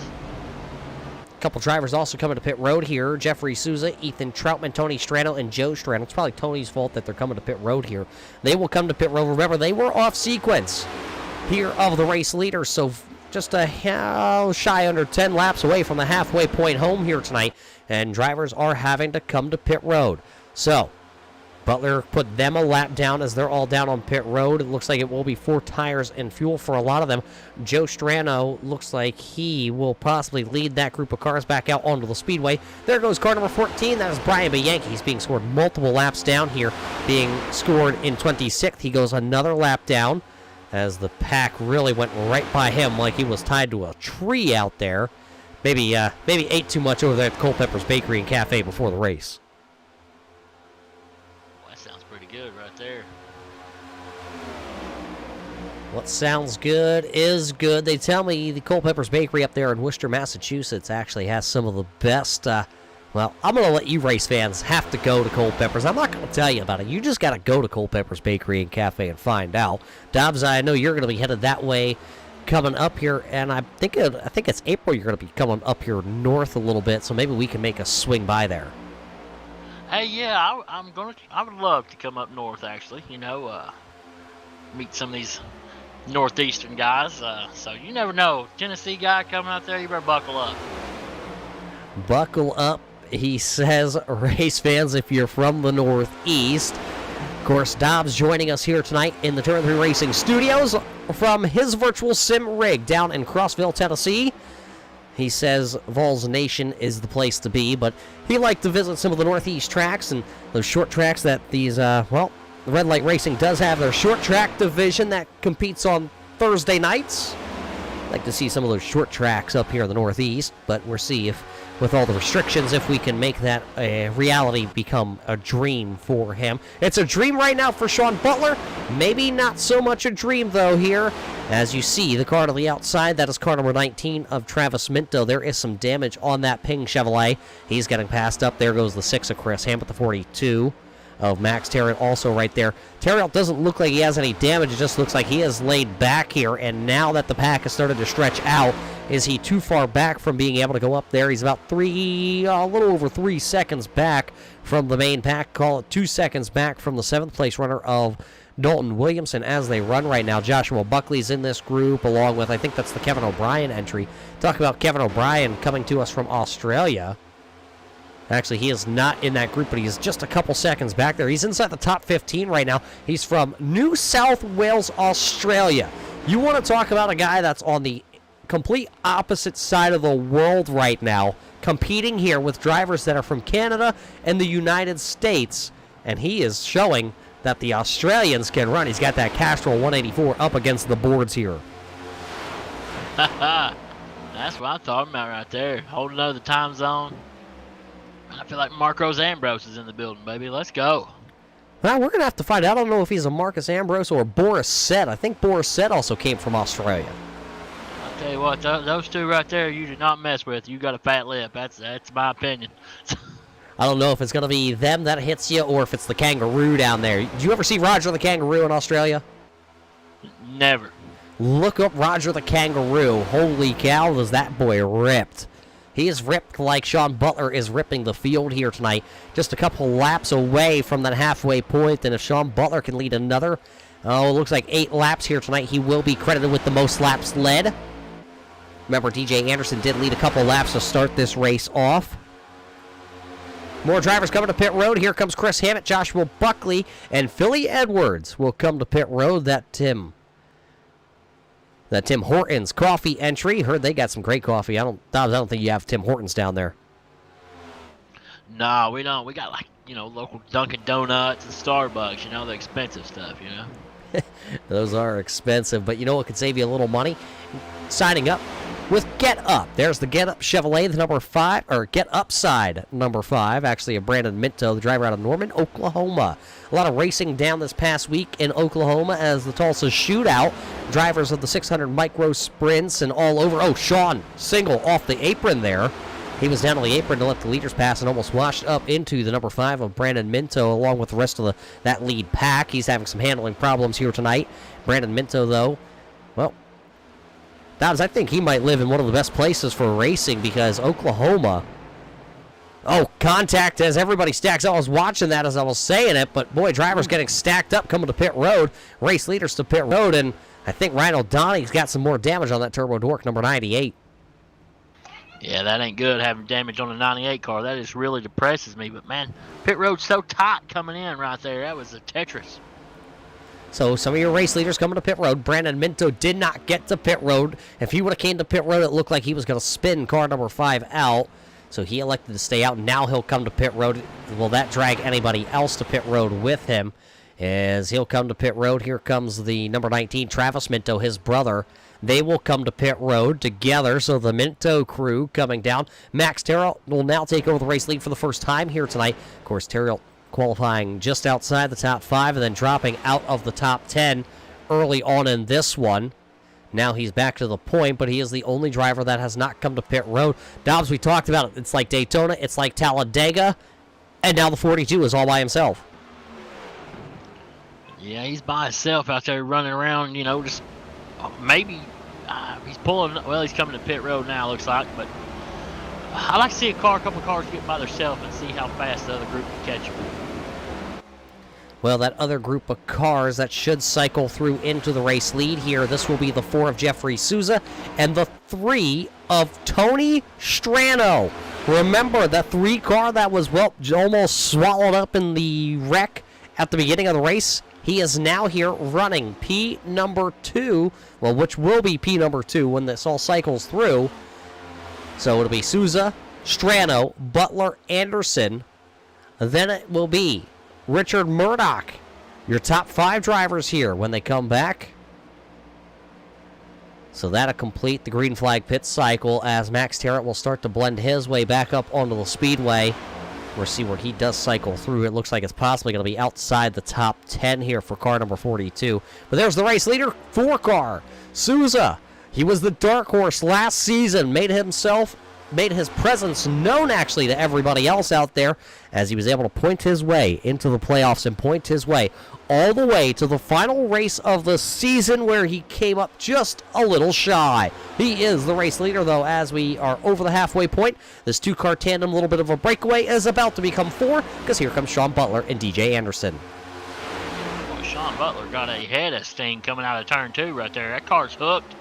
A couple drivers also coming to pit road here. Jeffrey Souza, Ethan Troutman, Tony Strano, and Joe Strano. It's probably Tony's fault that they're coming to pit road here. They will come to pit road. Remember, they were off sequence here of the race leader, so just a shy under 10 laps away from the halfway point home here tonight, and drivers are having to come to pit road. So Butler put them a lap down as they're all down on pit road. It looks like it will be 4 tires and fuel for a lot of them. Joe Strano looks like he will possibly lead that group of cars back out onto the speedway. There goes car number 14. That is Brian Bianchi. He's being scored multiple laps down here, being scored in 26th. He goes another lap down as the pack really went right by him like he was tied to a tree out there. Maybe ate too much over there at Culpepper's Bakery and Cafe before the race. right there. What sounds good is good. They tell me the Culpeppers Bakery up there in Worcester, Massachusetts actually has some of the best. Well, I'm going to let you race fans have to go to Culpeppers. I'm not going to tell you about it. You just got to go to Culpeppers Bakery and Cafe and find out. Dobbs, I know you're going to be headed that way coming up here, and I think it's April you're going to be coming up here north a little bit, so maybe we can make a swing by there. Hey, yeah, I would love to come up north, actually. Meet some of these northeastern guys. So you never know. Tennessee guy coming out there, you better buckle up. Buckle up, he says, race fans, if you're from the Northeast. Of course, Dobbs joining us here tonight in the Turn 3 Racing Studios from his virtual sim rig down in Crossville, Tennessee. He says Vols Nation is the place to be, but he liked to visit some of the Northeast tracks and those short tracks that these, the Red Light Racing does have their short track division that competes on Thursday nights. Like to see some of those short tracks up here in the Northeast, but we'll see if, with all the restrictions, if we can make that a reality become a dream for him. It's a dream right now for Sean Butler. Maybe not so much a dream, though, here. As you see, the car to the outside, that is car number 19 of Travis Minto. There is some damage on that Ping Chevrolet. He's getting passed up. There goes the 6 of Chris Hammett, the 42 of Max Terriot also right there. Terriot doesn't look like he has any damage. It just looks like he is laid back here, and now that the pack has started to stretch out, is he too far back from being able to go up there? He's about a little over 3 seconds back from the main pack. Call it 2 seconds back from the 7th place runner of Dalton Williamson as they run right now. Joshua Buckley's in this group, along with, I think that's the Kevin O'Brien entry. Talk about Kevin O'Brien coming to us from Australia. Actually, he is not in that group, but he is just a couple seconds back there. He's inside the top 15 right now. He's from New South Wales, Australia. You want to talk about a guy that's on the complete opposite side of the world right now, competing here with drivers that are from Canada and the United States, and he is showing that the Australians can run. He's got that Castrol 184 up against the boards here. That's what I'm talking about right there. Holding over the time zone. I feel like Marcos Ambrose is in the building, baby. Let's go. Well, we're going to have to find out. I don't know if he's a Marcus Ambrose or Boris Sett. I think Boris Sett also came from Australia. I'll tell you what, those two right there, you do not mess with. You got a fat lip. That's my opinion. I don't know if it's going to be them that hits you or if it's the kangaroo down there. Did you ever see Roger the Kangaroo in Australia? Never. Look up Roger the Kangaroo. Holy cow, was that boy ripped. He is ripped like Sean Butler is ripping the field here tonight. Just a couple laps away from that halfway point, and if Sean Butler can lead another, it looks like 8 laps here tonight, he will be credited with the most laps led. Remember, DJ Anderson did lead a couple laps to start this race off. More drivers coming to pit road. Here comes Chris Hammett, Joshua Buckley, and Philly Edwards will come to pit road. That Tim Hortons coffee entry. Heard they got some great coffee. I don't think you have Tim Hortons down there. No, we don't. We got local Dunkin' Donuts and Starbucks, the expensive stuff, Those are expensive, but you know what could save you a little money? Signing up with Get Up. There's the Get Up Chevrolet, the number 5, or Get Upside number 5, actually of Brandon Minto, the driver out of Norman, Oklahoma. A lot of racing down this past week in Oklahoma as the Tulsa Shootout. Drivers of the 600 micro sprints and all over. Oh, Sean Single off the apron there. He was down on the apron to let the leaders pass and almost washed up into the number 5 of Brandon Minto along with the rest of that lead pack. He's having some handling problems here tonight. Brandon Minto, though, well, Dobbs, I think he might live in one of the best places for racing because Oklahoma. Oh, contact as everybody stacks. I was watching that as I was saying it, but boy, drivers getting stacked up coming to pit road. Race leaders to pit road, and I think Ryan O'Donnell's got some more damage on that Turbo Dork, number 98. Yeah, that ain't good having damage on a 98 car. That just really depresses me. But, man, pit road's so tight coming in right there. That was a Tetris. So some of your race leaders coming to pit road. Brandon Minto did not get to pit road. If he would have came to pit road, it looked like he was going to spin car number 5 out. So he elected to stay out. Now he'll come to pit road. Will that drag anybody else to pit road with him? As he'll come to pit road, here comes the number 19, Travis Minto, his brother. They will come to pit road together. So the Minto crew coming down. Max Terriot will now take over the race lead for the first time here tonight. Of course, Terriot qualifying just outside the top 5 and then dropping out of the top 10 early on in this one. Now he's back to the point, but he is the only driver that has not come to pit road. Dobbs, we talked about it. It's like Daytona, it's like Talladega, and now the 42 is all by himself. Yeah, he's by himself out there running around, you know, just maybe he's pulling, well, he's coming to pit road now, looks like, but I like to see a couple of cars get by themselves and see how fast the other group can catch them. Well, that other group of cars that should cycle through into the race lead here. This will be the 4 of Jeffrey Souza and the 3 of Tony Strano. Remember that 3 car that was, well, almost swallowed up in the wreck at the beginning of the race? He is now here running P number 2, well, which will be P number 2 when this all cycles through. So it'll be Souza, Strano, Butler, Anderson. Then it will be Richard Murdoch, your top 5 drivers here when they come back. So that'll complete the green flag pit cycle as Max Tarrant will start to blend his way back up onto the speedway. We'll see where he does cycle through. It looks like it's possibly going to be outside the top 10 here for car number 42. But there's the race leader, 4 car, Souza. He was the dark horse last season, made his presence known actually to everybody else out there as he was able to point his way into the playoffs and point his way all the way to the final race of the season where he came up just a little shy. He is the race leader, though, as we are over the halfway point. This 2-car tandem, a little bit of a breakaway, is about to become 4 because here comes Sean Butler and DJ Anderson. Boy, Sean Butler got a head of steam coming out of turn 2 right there. That car's hooked.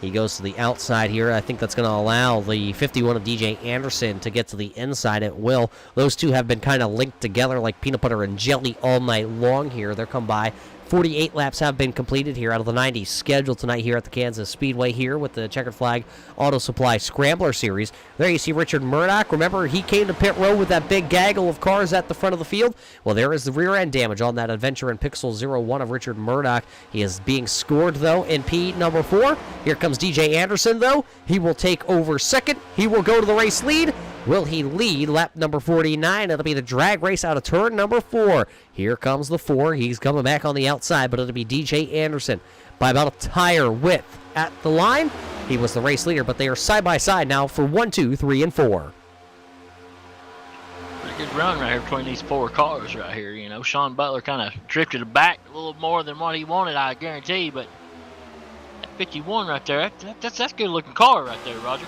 He goes to the outside here. I think that's going to allow the 51 of DJ Anderson to get to the inside. It will. Those two have been kind of linked together like peanut butter and jelly all night long here. They're come by. 48 laps have been completed here out of the 90 scheduled tonight here at the Kansas Speedway here with the Checkered Flag Auto Supply Scrambler Series. There you see Richard Murdoch. Remember, he came to pit road with that big gaggle of cars at the front of the field. Well, there is the rear end damage on that Adventure in Pixel 01 of Richard Murdoch. He is being scored, though, in P number 4. Here comes DJ Anderson, though. He will take over second. He will go to the race lead. Will he lead lap number 49? It'll be the drag race out of turn number 4. Here comes the 4. He's coming back on the outside, but it'll be DJ Anderson by about a tire width at the line. He was the race leader, but they are side by side now for 1, 2, 3, and 4. Pretty good run right here between these 4 cars right here. You know, Sean Butler kind of drifted back a little more than what he wanted, I guarantee, but that 51 right there, that's a good-looking car right there, Roger.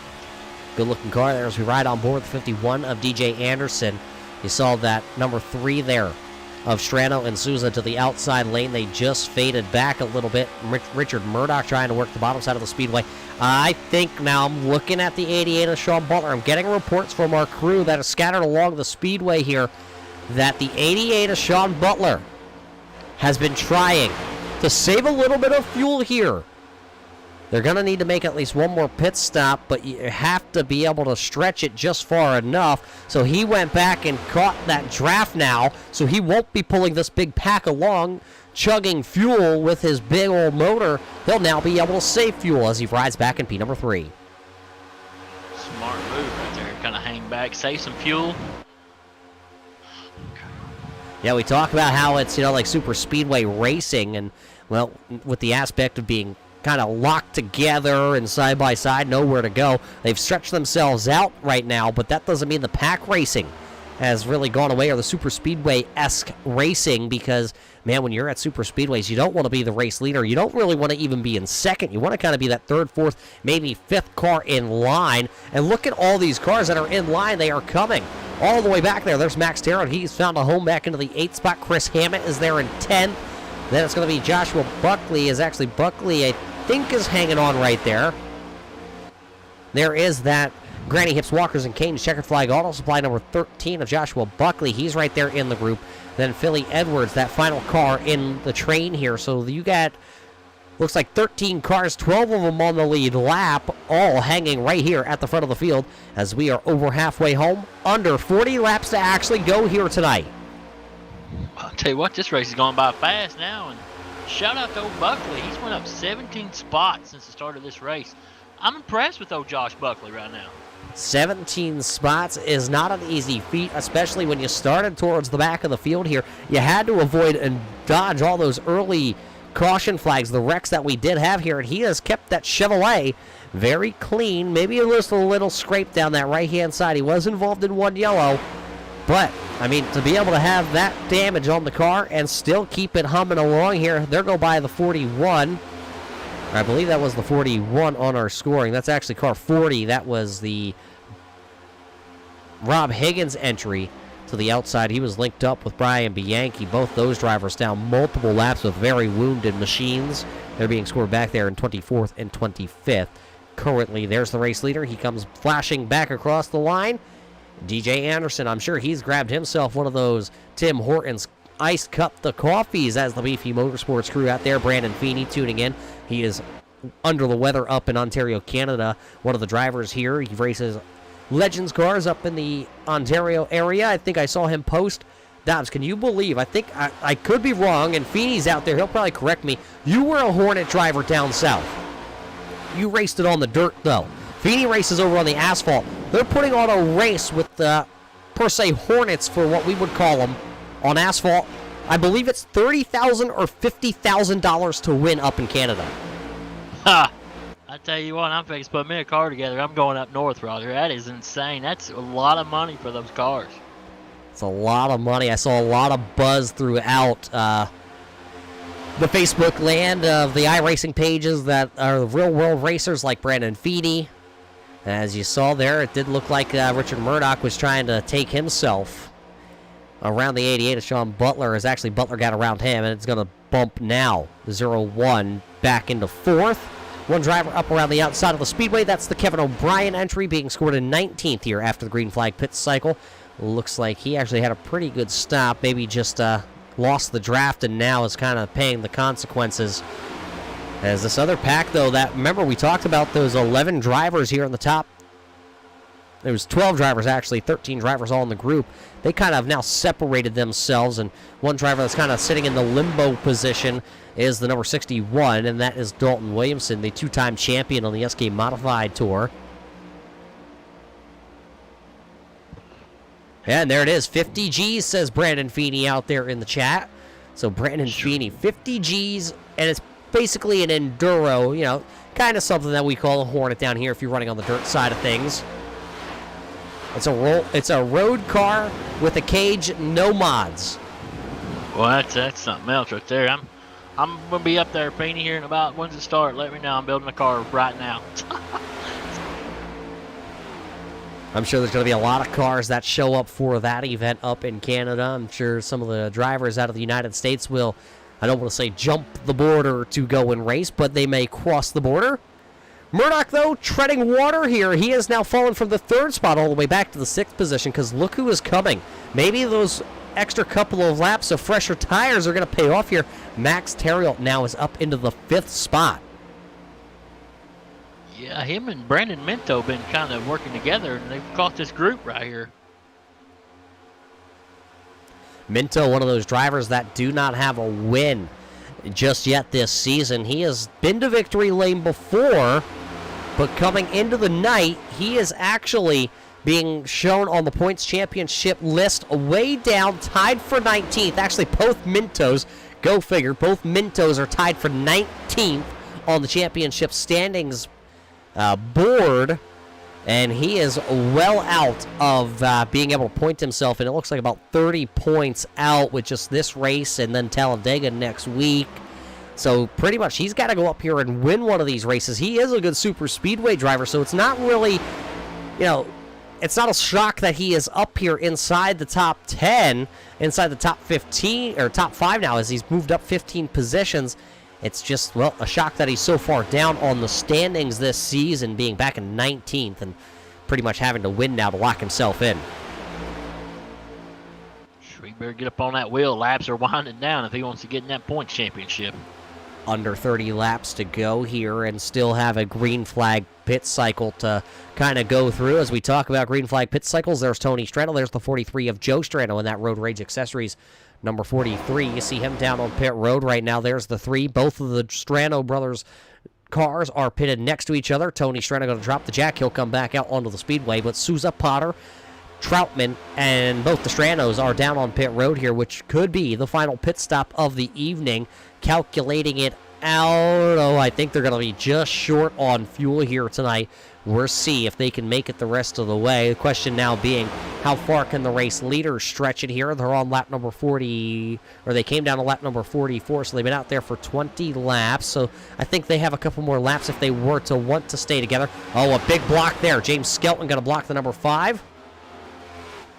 Good-looking car there as we ride on board the 51 of DJ Anderson. You saw that number 3 there of Strano and Souza to the outside lane. They just faded back a little bit. Richard Murdoch trying to work the bottom side of the speedway. I think now I'm looking at the 88 of Sean Butler. I'm getting reports from our crew that are scattered along the speedway here that the 88 of Sean Butler has been trying to save a little bit of fuel here. They're going to need to make at least one more pit stop, but you have to be able to stretch it just far enough. So he went back and caught that draft now, so he won't be pulling this big pack along, chugging fuel with his big old motor. He'll now be able to save fuel as he rides back in P number 3. Smart move right there. Kind of hang back, save some fuel. Yeah, we talk about how it's, like super speedway racing, and, well, with the aspect of being kind of locked together and side by side, nowhere to go. They've stretched themselves out right now, but that doesn't mean the pack racing has really gone away, or the super speedway-esque racing, because, man, when you're at super speedways, you don't want to be the race leader. You don't really want to even be in second. You want to kind of be that 3rd, 4th, maybe 5th car in line. And look at all these cars that are in line. They are coming all the way back there. There's Max Tarrant. He's found a home back into the 8th spot. Chris Hammett is there in 10th. Then it's going to be Joshua Buckley. Buckley, I think, is hanging on right there. There is that Granny Hips Walkers and Canes Checkered Flag Auto Supply number 13 of Joshua Buckley. He's right there in the group. Then Philly Edwards, that final car in the train here. So you got, looks like 13 cars, 12 of them on the lead lap, all hanging right here at the front of the field as we are over halfway home. Under 40 laps to actually go here tonight. I'll tell you what, this race is going by fast now, and shout out to old Buckley. He's went up 17 spots since the start of this race. I'm impressed with old Josh Buckley right now. 17 spots is not an easy feat, especially when you started towards the back of the field here. You had to avoid and dodge all those early caution flags, the wrecks that we did have here, and he has kept that Chevrolet very clean. Maybe just a little scrape down that right-hand side. He was involved in one yellow, but, I mean, to be able to have that damage on the car and still keep it humming along here, there go by the 41. I believe that was the 41 on our scoring. That's actually car 40. That was the Rob Higgins entry to the outside. He was linked up with Brian Bianchi. Both those drivers down multiple laps with very wounded machines. They're being scored back there in 24th and 25th. Currently, there's the race leader. He comes flashing back across the line. DJ Anderson, I'm sure he's grabbed himself one of those Tim Hortons Iced Cup the coffees as the Beefy Motorsports crew out there. Brandon Feeney tuning in. He is under the weather up in Ontario, Canada. One of the drivers here. He races Legends cars up in the Ontario area. I think I saw him post. Dobbs, can you believe? I think I could be wrong, and Feeney's out there. He'll probably correct me. You were a Hornet driver down south. You raced it on the dirt, though. Feeney races over on the asphalt. They're putting on a race with the, per se, Hornets for what we would call them on asphalt. I believe it's $30,000 or $50,000 to win up in Canada. Ha! I tell you what, I'm fixing to put me a car together. I'm going up north, Roger. That is insane. That's a lot of money for those cars. It's a lot of money. I saw a lot of buzz throughout the Facebook land of the iRacing pages that are real-world racers like Brandon Feeney. As you saw there, it did look like Richard Murdoch was trying to take himself around the 88 of Sean Butler. As actually Butler got around him, and it's going to bump now 0-1 back into fourth. One driver up around the outside of the Speedway. That's the Kevin O'Brien entry, being scored in 19th here after the green flag pit cycle. Looks like he actually had a pretty good stop. Maybe just lost the draft and now is kind of paying the consequences. As this other pack, though, that, remember we talked about those 11 drivers here on the top. There was 12 drivers, actually, 13 drivers all in the group. They kind of have now separated themselves, and one driver that's kind of sitting in the limbo position is the number 61, and that is Dalton Williamson, the two-time champion on the SK Modified Tour. Yeah, and there it is, 50 G's, says Brandon Feeney out there in the chat. So Brandon Feeney, 50 G's, and it's basically an enduro, you know, kind of something that we call a Hornet down here if you're running on the dirt side of things. It's a road car with a cage, no mods. Well, that's something else right there. I'm gonna be up there, Feeney, here in about, when's it start? Let me know. I'm building a car right now. I'm sure there's going to be a lot of cars that show up for that event up in Canada. I'm sure some of the drivers out of the United States will, I don't want to say jump the border to go and race, but they may cross the border. Murdoch, though, treading water here. He has now fallen from the third spot all the way back to the sixth position, because look who is coming. Maybe those extra couple of laps of fresher tires are going to pay off here. Max Terriot now is up into the fifth spot. Yeah, him and Brandon Minto been kind of working together, and they've caught this group right here. Minto, one of those drivers that do not have a win just yet this season. He has been to victory lane before, but coming into the night, he is actually being shown on the points championship list way down, tied for 19th. Actually, both Mintos, go figure, both Mintos are tied for 19th on the championship standings board, and he is well out of being able to point himself, and it looks like about 30 points out with just this race and then Talladega next week. So pretty much he's got to go up here and win one of these races. He is a good super speedway driver, so it's not really, you know, it's not a shock that he is up here inside the top 10, inside the top 15, or top 5 now, as he's moved up 15 positions. It's just, well, a shock that he's so far down on the standings this season, being back in 19th and pretty much having to win now to lock himself in. He better get up on that wheel. Laps are winding down if he wants to get in that points championship. Under 30 laps to go here, and still have a green flag pit cycle to kind of go through. As we talk about green flag pit cycles, there's Tony Strano. There's the 43 of Joe Strano in that Road Rage Accessories number 43. You see him down on pit road right now. There's the 3. Both of the Strano brothers cars are pitted next to each other. Tony Strana going to drop the jack. He'll come back out onto the speedway. But Souza, Potter, Troutman, and both the Stranos are down on pit road here, which could be the final pit stop of the evening. Calculating it out, I think they're going to be just short on fuel here tonight. We'll see if they can make it the rest of the way. The question now being, how far can the race leaders stretch it here? They're on lap number 40, or they came down to lap number 44, so they've been out there for 20 laps. So I think they have a couple more laps if they were to want to stay together. Oh, a big block there. James Skelton going to block the number 5.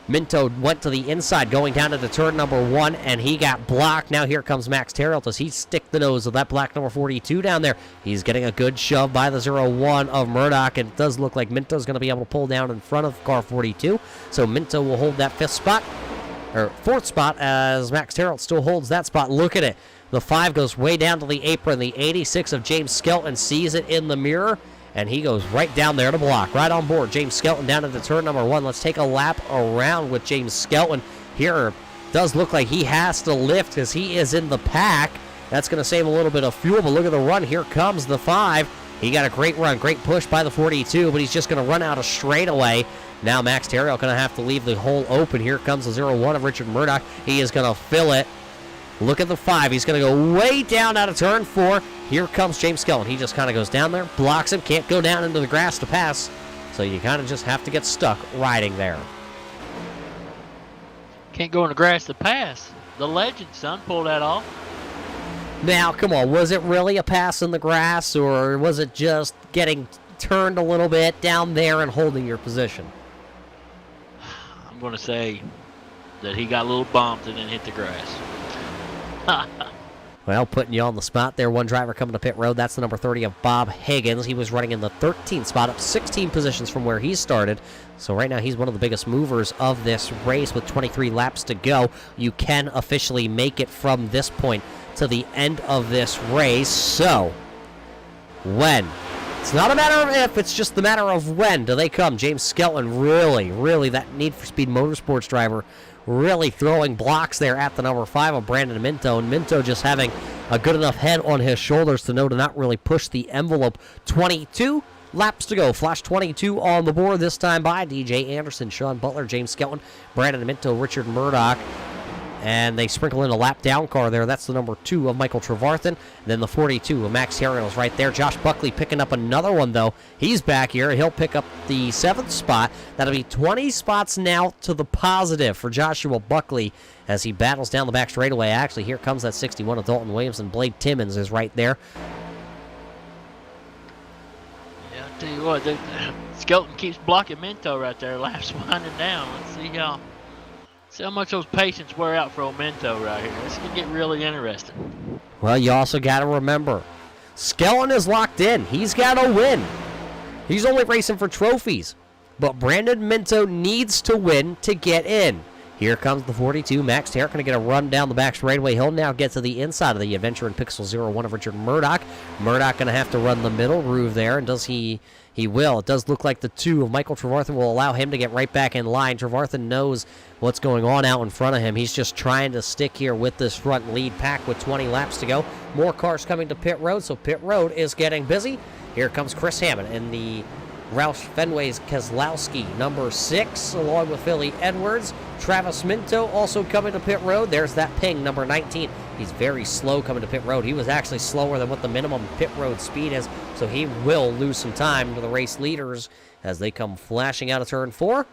Minto went to the inside, going down into turn number 1, and he got blocked. Now here comes Max Terrell. Does he stick the nose of that black number 42 down there? He's getting a good shove by the 0-1 of Murdoch, and it does look like Minto's going to be able to pull down in front of car 42. So Minto will hold that 4th spot, as Max Terrell still holds that spot. Look at it. The 5 goes way down to the apron. The 86 of James Skelton sees it in the mirror, and he goes right down there to block. Right on board. James Skelton down into turn number 1. Let's take a lap around with James Skelton. Here does look like he has to lift because he is in the pack. That's going to save a little bit of fuel, but look at the run. Here comes the 5. He got a great run, great push by the 42, but he's just going to run out of straightaway. Now Max Terrell going to have to leave the hole open. Here comes the 0-1 of Richard Murdoch. He is going to fill it. Look at the 5. He's going to go way down out of turn 4. Here comes James Skelton. He just kind of goes down there, blocks him, can't go down into the grass to pass. So you kind of just have to get stuck riding there. Can't go in the grass to pass. The legend, son, pulled that off. Now, come on. Was it really a pass in the grass, or was it just getting turned a little bit down there and holding your position? I'm going to say that he got a little bumped and then hit the grass. Well, putting you on the spot there. One driver coming to pit road. That's the number 30 of Bob Higgins. He was running in the 13th spot, up 16 positions from where he started. So right now he's one of the biggest movers of this race with 23 laps to go. You can officially make it from this point to the end of this race. So, when? It's not a matter of if, it's just the matter of when do they come. James Skelton really that Need for Speed Motorsports driver really throwing blocks there at the number 5 of Brandon Minto, and Minto just having a good enough head on his shoulders to know to not really push the envelope. 22 laps to go. Flash 22 on the board this time by DJ Anderson, Sean Butler, James Skelton, Brandon Minto, Richard Murdoch. And they sprinkle in a lap down car there. That's the number 2 of Michael Trevarthen. And then the 42 of Max Harrell's right there. Josh Buckley picking up another one, though. He's back here. He'll pick up the 7th spot. That'll be 20 spots now to the positive for Joshua Buckley as he battles down the back straightaway. Actually, here comes that 61 of Dalton Williams, and Blake Timmons is right there. Yeah, I'll tell you what, Skelton keeps blocking Minto right there. Laps winding down. Let's see how much those patience wear out for old Minto right here. This can get really interesting. Well, you also got to remember, Skelton is locked in. He's got to win. He's only racing for trophies. But Brandon Minto needs to win to get in. Here comes the 42. Max Terrell going to get a run down the back straightaway. He'll now get to the inside of the Adventure in Pixel 01 of Richard Murdoch. Murdoch going to have to run the middle groove there, and does he? He will. It does look like the 2 of Michael Trevarthen will allow him to get right back in line. Trevarthen knows what's going on out in front of him. He's just trying to stick here with this front lead pack with 20 laps to go. More cars coming to pit road, so pit road is getting busy. Here comes Chris Hammond in the Roush Fenway's Keselowski, number 6, along with Philly Edwards. Travis Minto also coming to pit road. There's that ping, number 19. He's very slow coming to pit road. He was actually slower than what the minimum pit road speed is, so he will lose some time to the race leaders as they come flashing out of turn 4.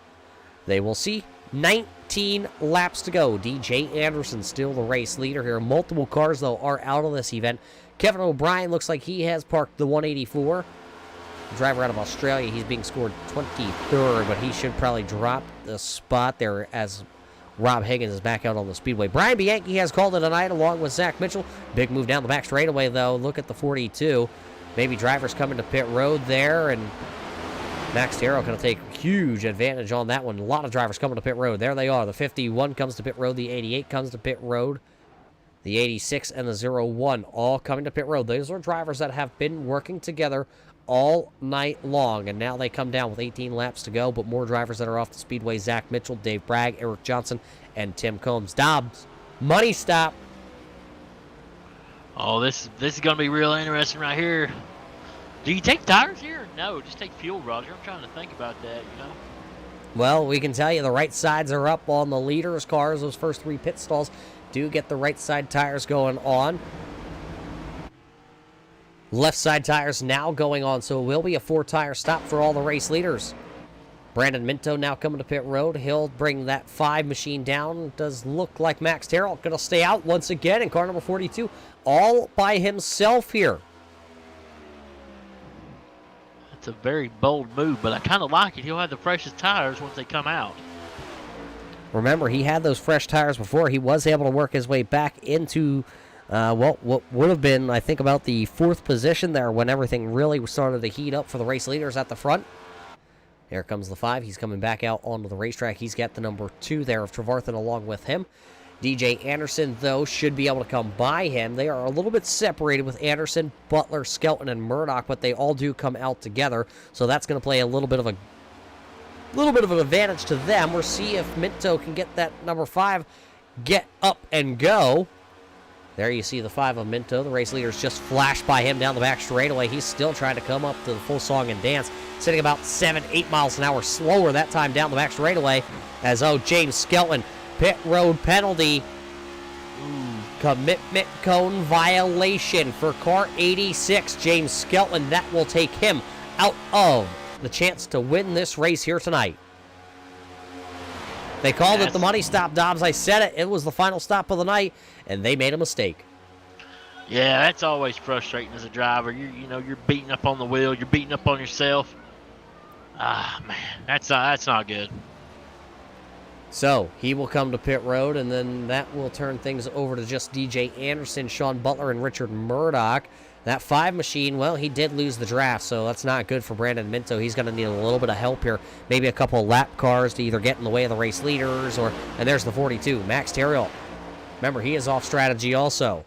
They will see 19 laps to go. DJ Anderson still the race leader here. Multiple cars, though, are out of this event. Kevin O'Brien looks like he has parked the 184. Driver out of Australia, he's being scored 23rd, but he should probably drop the spot there as Rob Higgins is back out on the speedway. Brian Bianchi has called it a night along with Zach Mitchell. Big move down the back straightaway, though. Look at the 42. Maybe drivers coming to pit road there, and Max Terrell going to take huge advantage on that one. A lot of drivers coming to pit road. There they are. The 51 comes to pit road. The 88 comes to pit road. The 86 and the 01 all coming to pit road. Those are drivers that have been working together all night long, and now they come down with 18 laps to go, but more drivers that are off the speedway. Zach Mitchell, Dave Bragg, Eric Johnson, and Tim Combs. Dobbs, money stop. Oh, this is going to be real interesting right here. Do you take tires here or no? Just take fuel, Roger. I'm trying to think about that, Well, we can tell you the right sides are up on the leaders' cars. Those first 3 pit stalls do get the right side tires going on. Left side tires now going on, so it will be a 4-tire stop for all the race leaders. Brandon Minto now coming to pit road. He'll bring that 5 machine down. It does look like Max Terrell going to stay out once again in car number 42, all by himself here. That's a very bold move, but I kind of like it. He'll have the freshest tires once they come out. Remember, he had those fresh tires before. He was able to work his way back into what would have been, I think, about the 4th position there when everything really started to heat up for the race leaders at the front. Here comes the 5. He's coming back out onto the racetrack. He's got the number 2 there of Trevarthen along with him. DJ Anderson, though, should be able to come by him. They are a little bit separated with Anderson, Butler, Skelton, and Murdoch, but they all do come out together. So that's going to play a little bit of an advantage to them. We'll see if Minto can get that number 5 get up and go. There you see the 5 of Minto. The race leaders just flashed by him down the back straightaway. He's still trying to come up to the full song and dance, sitting about 7-8 miles an hour slower that time down the back straightaway. As James Skelton, pit road penalty, commitment cone violation for car 86. James Skelton, that will take him out of the chance to win this race here tonight. They called it the money stop, Dobbs. I said it. It was the final stop of the night, and they made a mistake. Yeah, that's always frustrating as a driver. You're beating up on the wheel. You're beating up on yourself. Ah, man, that's not good. So he will come to pit road, and then that will turn things over to just DJ Anderson, Sean Butler, and Richard Murdoch. That 5 machine, well, he did lose the draft, so that's not good for Brandon Minto. He's going to need a little bit of help here. Maybe a couple of lap cars to either get in the way of the race leaders, and there's the 42, Max Terrell. Remember, he is off strategy also.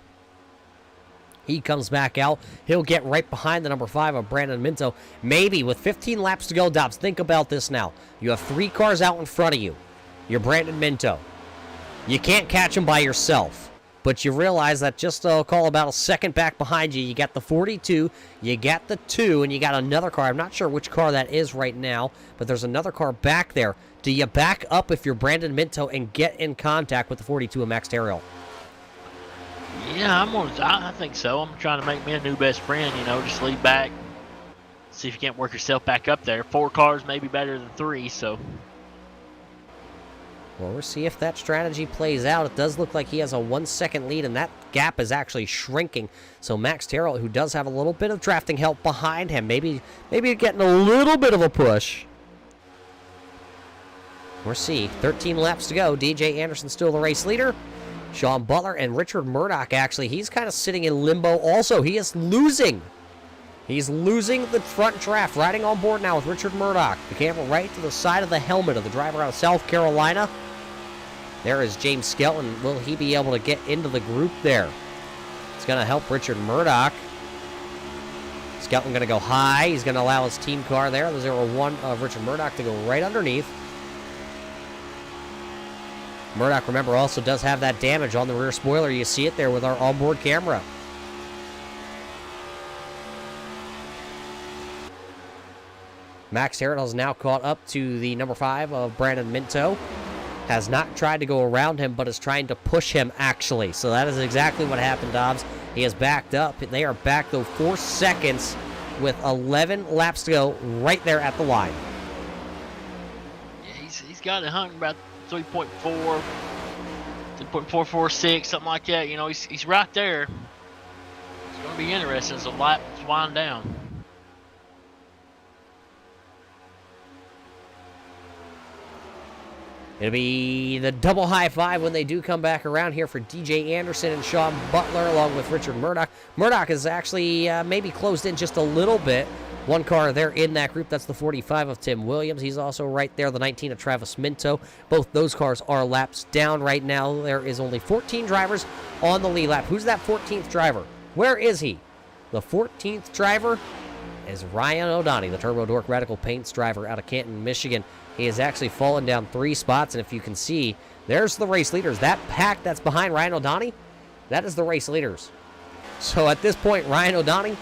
He comes back out. He'll get right behind the number 5 of Brandon Minto. Maybe with 15 laps to go, Dobbs, think about this now. You have 3 cars out in front of you. You're Brandon Minto. You can't catch him by yourself. But you realize that just call about a second back behind you. You got the 42, you got the 2, and you got another car. I'm not sure which car that is right now, but there's another car back there. Do you back up if you're Brandon Minto and get in contact with the 42 of Max Terrell? Yeah, I think so. I'm trying to make me a new best friend, just lead back. See if you can't work yourself back up there. 4 cars may be better than 3, so... Well, we'll see if that strategy plays out. It does look like he has a 1-second lead, and that gap is actually shrinking. So Max Terrell, who does have a little bit of drafting help behind him, maybe getting a little bit of a push. We'll see. 13 laps to go. DJ Anderson still the race leader. Sean Butler and Richard Murdoch, actually, he's kind of sitting in limbo also. He is losing. He's losing the front draft. Riding on board now with Richard Murdoch. The camera right to the side of the helmet of the driver out of South Carolina. There is James Skelton. Will he be able to get into the group there? It's going to help Richard Murdoch. Skelton going to go high. He's going to allow his team car there, the 01 of Richard Murdoch, to go right underneath. Murdoch, remember, also does have that damage on the rear spoiler. You see it there with our onboard camera. Max Terrell is now caught up to the number 5 of Brandon Minto. Has not tried to go around him, but is trying to push him, actually. So that is exactly what happened, Dobbs. He has backed up. They are back, though, 4 seconds with 11 laps to go right there at the line. Yeah, he's got it hung about 3.4, 3.446, something like that. He's right there. It's going to be interesting as the laps wind down. It'll be the double high five when they do come back around here for DJ Anderson and Sean Butler along with Richard Murdoch. Murdoch is actually maybe closed in just a little bit. 1 car there in that group. That's the 45 of Tim Williams. He's also right there, the 19 of Travis Minto. Both those cars are laps down right now. There is only 14 drivers on the lead lap. Who's that 14th driver? Where is he? The 14th driver is Ryan O'Donnell, the Turbo Dork Radical Paints driver out of Canton, Michigan. He has actually fallen down 3 spots, and if you can see, there's the race leaders. That pack that's behind Ryan O'Donnell, that is the race leaders. So at this point, Ryan O'Donnell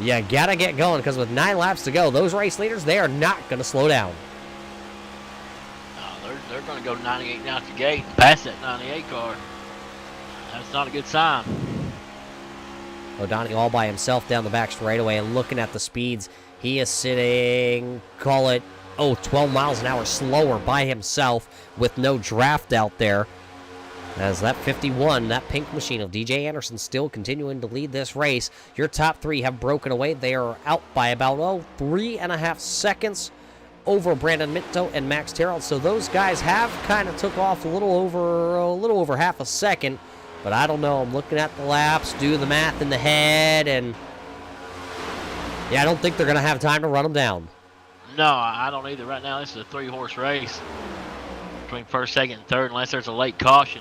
You got to get going because with 9 laps to go, those race leaders, they are not going to slow down. No, they're going to go 98 now at the gate and pass that 98 car. That's not a good sign. O'Donoghue all by himself down the back straightaway and looking at the speeds. He is sitting, call it, 12 miles an hour slower by himself with no draft out there. As that 51, that pink machine of DJ Anderson still continuing to lead this race. Your top 3 have broken away. They are out by about, 3.5 seconds over Brandon Minto and Max Terrell. So those guys have kind of took off a little over half a second. But I don't know. I'm looking at the laps, do the math in the head, and yeah, I don't think they're going to have time to run them down. No, I don't either. Right now, this is a 3-horse race between first, second, and third, unless there's a late caution.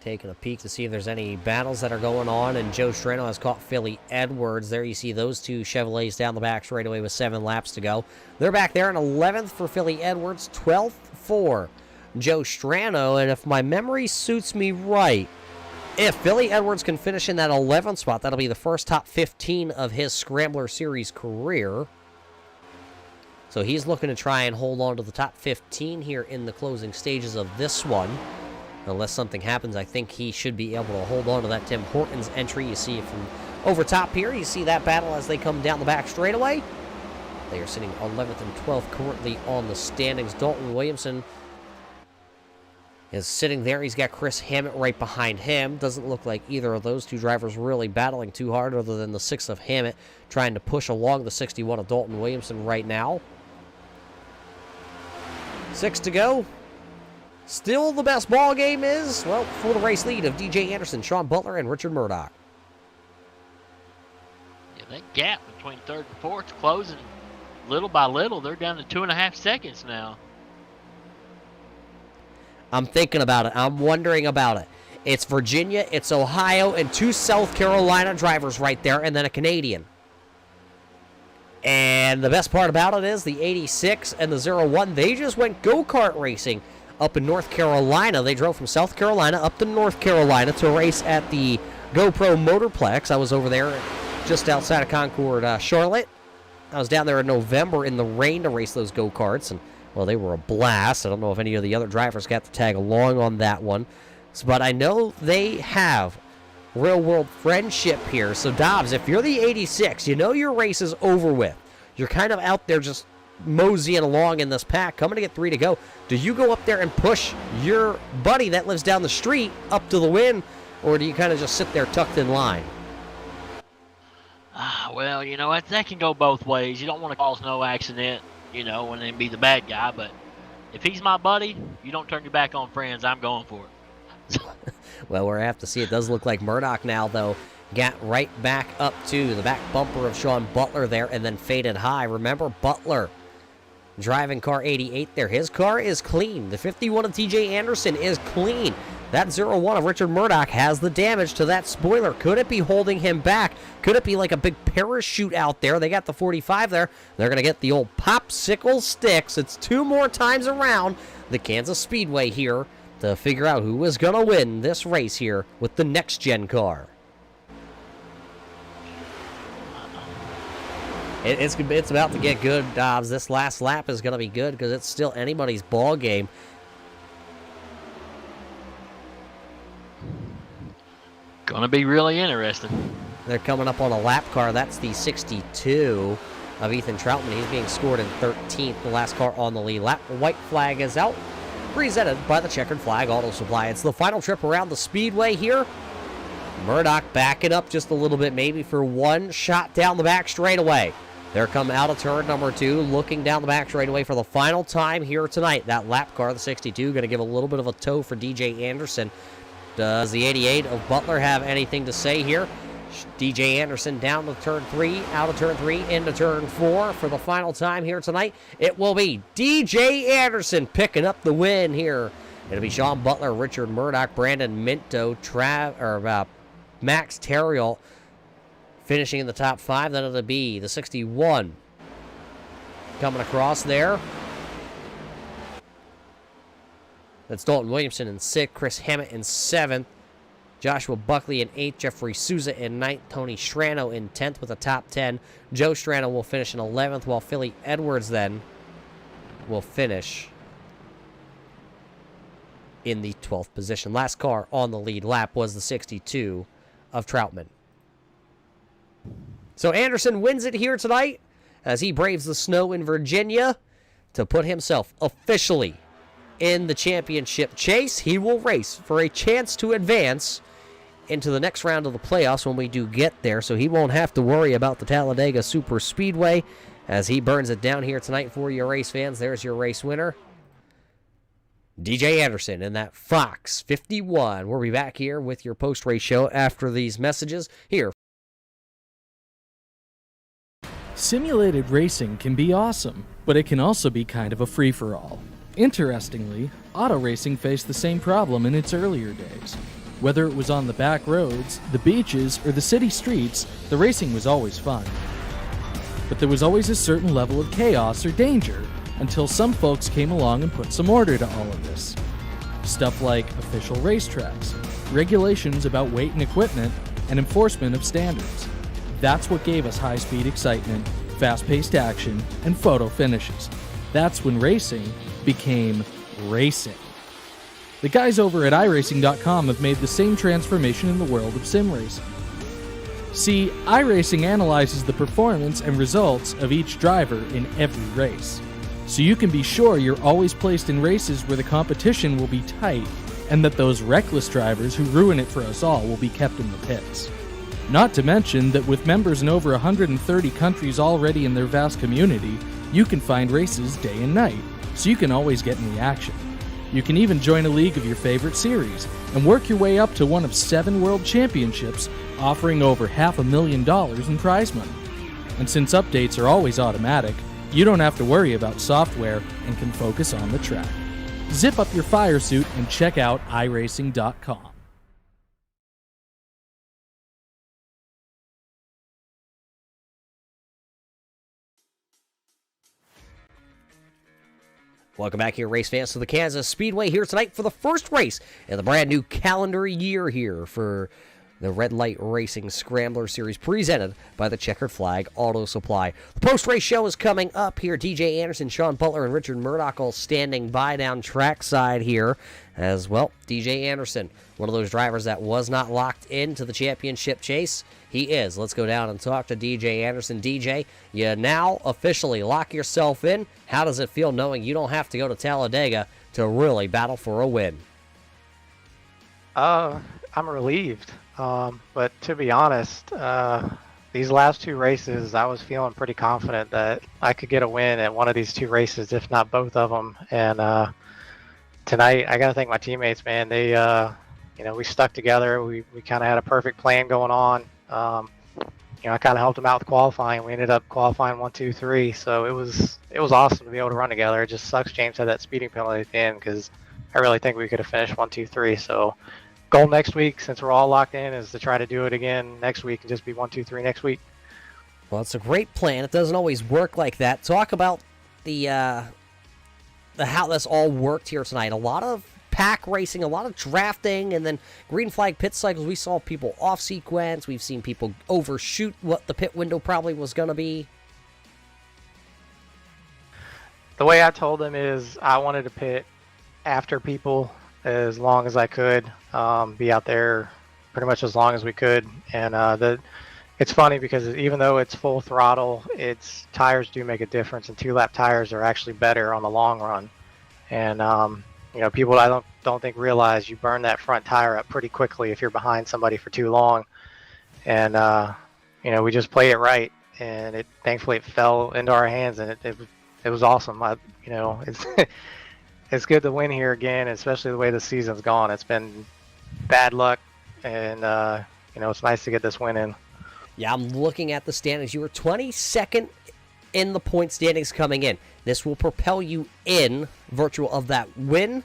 Taking a peek to see if there's any battles that are going on, and Joe Strano has caught Philly Edwards. There you see those 2 Chevrolets down the back straightaway with 7 laps to go. They're back there in 11th for Philly Edwards, 12th for Joe Strano, and if my memory suits me right, if Philly Edwards can finish in that 11th spot, that'll be the first top 15 of his Scrambler Series career. So he's looking to try and hold on to the top 15 here in the closing stages of this one. Unless something happens, I think he should be able to hold on to that Tim Hortons entry. You see it from over top here. You see that battle as they come down the back straightaway. They are sitting 11th and 12th currently on the standings. Dalton Williamson is sitting there. He's got Chris Hammett right behind him. Doesn't look like either of those 2 drivers really battling too hard other than the 6 of Hammett trying to push along the 61 of Dalton Williamson right now. 6 to go. Still the best ball game is, well, for the race lead of DJ Anderson, Sean Butler, and Richard Murdoch. Yeah, that gap between third and fourth closing little by little. They're down to 2.5 seconds now. I'm thinking about it. I'm wondering about it. It's Virginia, it's Ohio, and 2 South Carolina drivers right there, and then a Canadian. And the best part about it is the 86 and the 01, they just went go-kart racing up in North Carolina. They drove from South Carolina up to North Carolina to race at the GoPro Motorplex. I was over there just outside of Concord, Charlotte. I was down there in November in the rain to race those go-karts, and well, they were a blast. I don't know if any of the other drivers got to tag along on that one. But I know they have real-world friendship here. So, Dobbs, if you're the 86, you know your race is over with. You're kind of out there just moseying along in this pack, coming to get 3 to go. Do you go up there and push your buddy that lives down the street up to the win, or do you kind of just sit there tucked in line? Well, you know, that can go both ways. You don't want to cause no accident, you know, and then be the bad guy. But if he's my buddy, you don't turn your back on friends. I'm going for it. Well, we're have to see. It does look like Murdoch now, though, got right back up to the back bumper of Sean Butler there and then faded high. Remember, Butler driving car 88 there. His car is clean. The 51 of TJ Anderson is clean. That 01 of Richard Murdoch has the damage to that spoiler. Could it be holding him back? Could it be like a big parachute out there? They got the 45 there. They're going to get the old popsicle sticks. It's 2 more times around the Kansas Speedway here to figure out who is going to win this race here with the next-gen car. It's about to get good, Dobbs. This last lap is going to be good because it's still anybody's ball game. Gonna be really interesting. They're coming up on a lap car. That's the 62 of Ethan Troutman. He's being scored in 13th, the last car on the lead lap. The white flag is out, presented by the Checkered Flag Auto Supply. It's the final trip around the Speedway here. Murdoch backing up just a little bit, maybe for one shot down the back straightaway. They're coming out of turn number 2, looking down the back straightaway for the final time here tonight. That lap car, the 62, going to give a little bit of a tow for DJ Anderson. Does the 88 of Butler have anything to say here? DJ Anderson down to turn 3, out of turn 3, into turn 4 for the final time here tonight. It will be DJ Anderson picking up the win here. It'll be Sean Butler, Richard Murdoch, Brandon Minto, Max Terriel finishing in the top 5. Then it'll be the 61 coming across there. That's Dalton Williamson in 6th, Chris Hammett in 7th, Joshua Buckley in 8th, Jeffrey Souza in 9th, Tony Strano in 10th with a top 10. Joe Strano will finish in 11th, while Philly Edwards then will finish in the 12th position. Last car on the lead lap was the 62 of Troutman. So Anderson wins it here tonight as he braves the snow in Virginia to put himself officially in the championship chase. He will race for a chance to advance into the next round of the playoffs when we do get there, so he won't have to worry about the Talladega Super Speedway as he burns it down here tonight for your race fans. There's your race winner, DJ Anderson, in that Fox 51. We'll be back here with your post-race show after these messages here. Simulated racing can be awesome, but it can also be kind of a free-for-all. Interestingly, auto racing faced the same problem in its earlier days. Whether it was on the back roads, the beaches, or the city streets, the racing was always fun. But there was always a certain level of chaos or danger until some folks came along and put some order to all of this. Stuff like official racetracks, regulations about weight and equipment, and enforcement of standards. That's what gave us high-speed excitement, fast-paced action, and photo finishes. That's when racing became racing. The guys over at iRacing.com have made the same transformation in the world of sim racing. See, iRacing analyzes the performance and results of each driver in every race, so you can be sure you're always placed in races where the competition will be tight and that those reckless drivers who ruin it for us all will be kept in the pits. Not to mention that with members in over 130 countries already in their vast community, you can find races day and night, so you can always get in the action. You can even join a league of your favorite series and work your way up to one of 7 world championships, offering over $500,000 in prize money. And since updates are always automatic, you don't have to worry about software and can focus on the track. Zip up your fire suit and check out iRacing.com. Welcome back here, race fans, to the Kansas Speedway here tonight for the first race in the brand new calendar year here for the Red Light Racing Scrambler Series presented by the Checkered Flag Auto Supply. The post-race show is coming up here. DJ Anderson, Sean Butler, and Richard Murdoch all standing by down trackside here as well. DJ Anderson, one of those drivers that was not locked into the championship chase. He is. Let's go down and talk to DJ Anderson. DJ, you now officially lock yourself in. How does it feel knowing you don't have to go to Talladega to really battle for a win? I'm relieved. But to be honest, these last 2 races, I was feeling pretty confident that I could get a win at one of these 2 races, if not both of them. And tonight, I got to thank my teammates, man. They, we stuck together. We kind of had a perfect plan going on. I kind of helped them out with qualifying. We ended up qualifying 1, 2, 3. So it was awesome to be able to run together. It just sucks James had that speeding penalty at the end because I really think we could have finished 1, 2, 3. So goal next week, since we're all locked in, is to try to do it again next week and just be 1, 2, 3 next week. Well, it's a great plan. It doesn't always work like that. Talk about the how this all worked here tonight. A lot of pack racing, a lot of drafting, and then green flag pit cycles. We saw people off sequence. We've seen people overshoot what the pit window probably was going to be. The way I told them is I wanted to pit after people as long as I could, be out there pretty much as long as we could. And it's funny because even though it's full throttle, its tires do make a difference, and 2-lap tires are actually better on the long run. And people I don't think realize you burn that front tire up pretty quickly if you're behind somebody for too long. And we just played it right, and thankfully it fell into our hands, and it was awesome. It's it's good to win here again, especially the way the season's gone. It's been bad luck, and it's nice to get this win in. Yeah, I'm looking at the standings. You were 22nd in the point standings coming in. This will propel you in virtual of that win.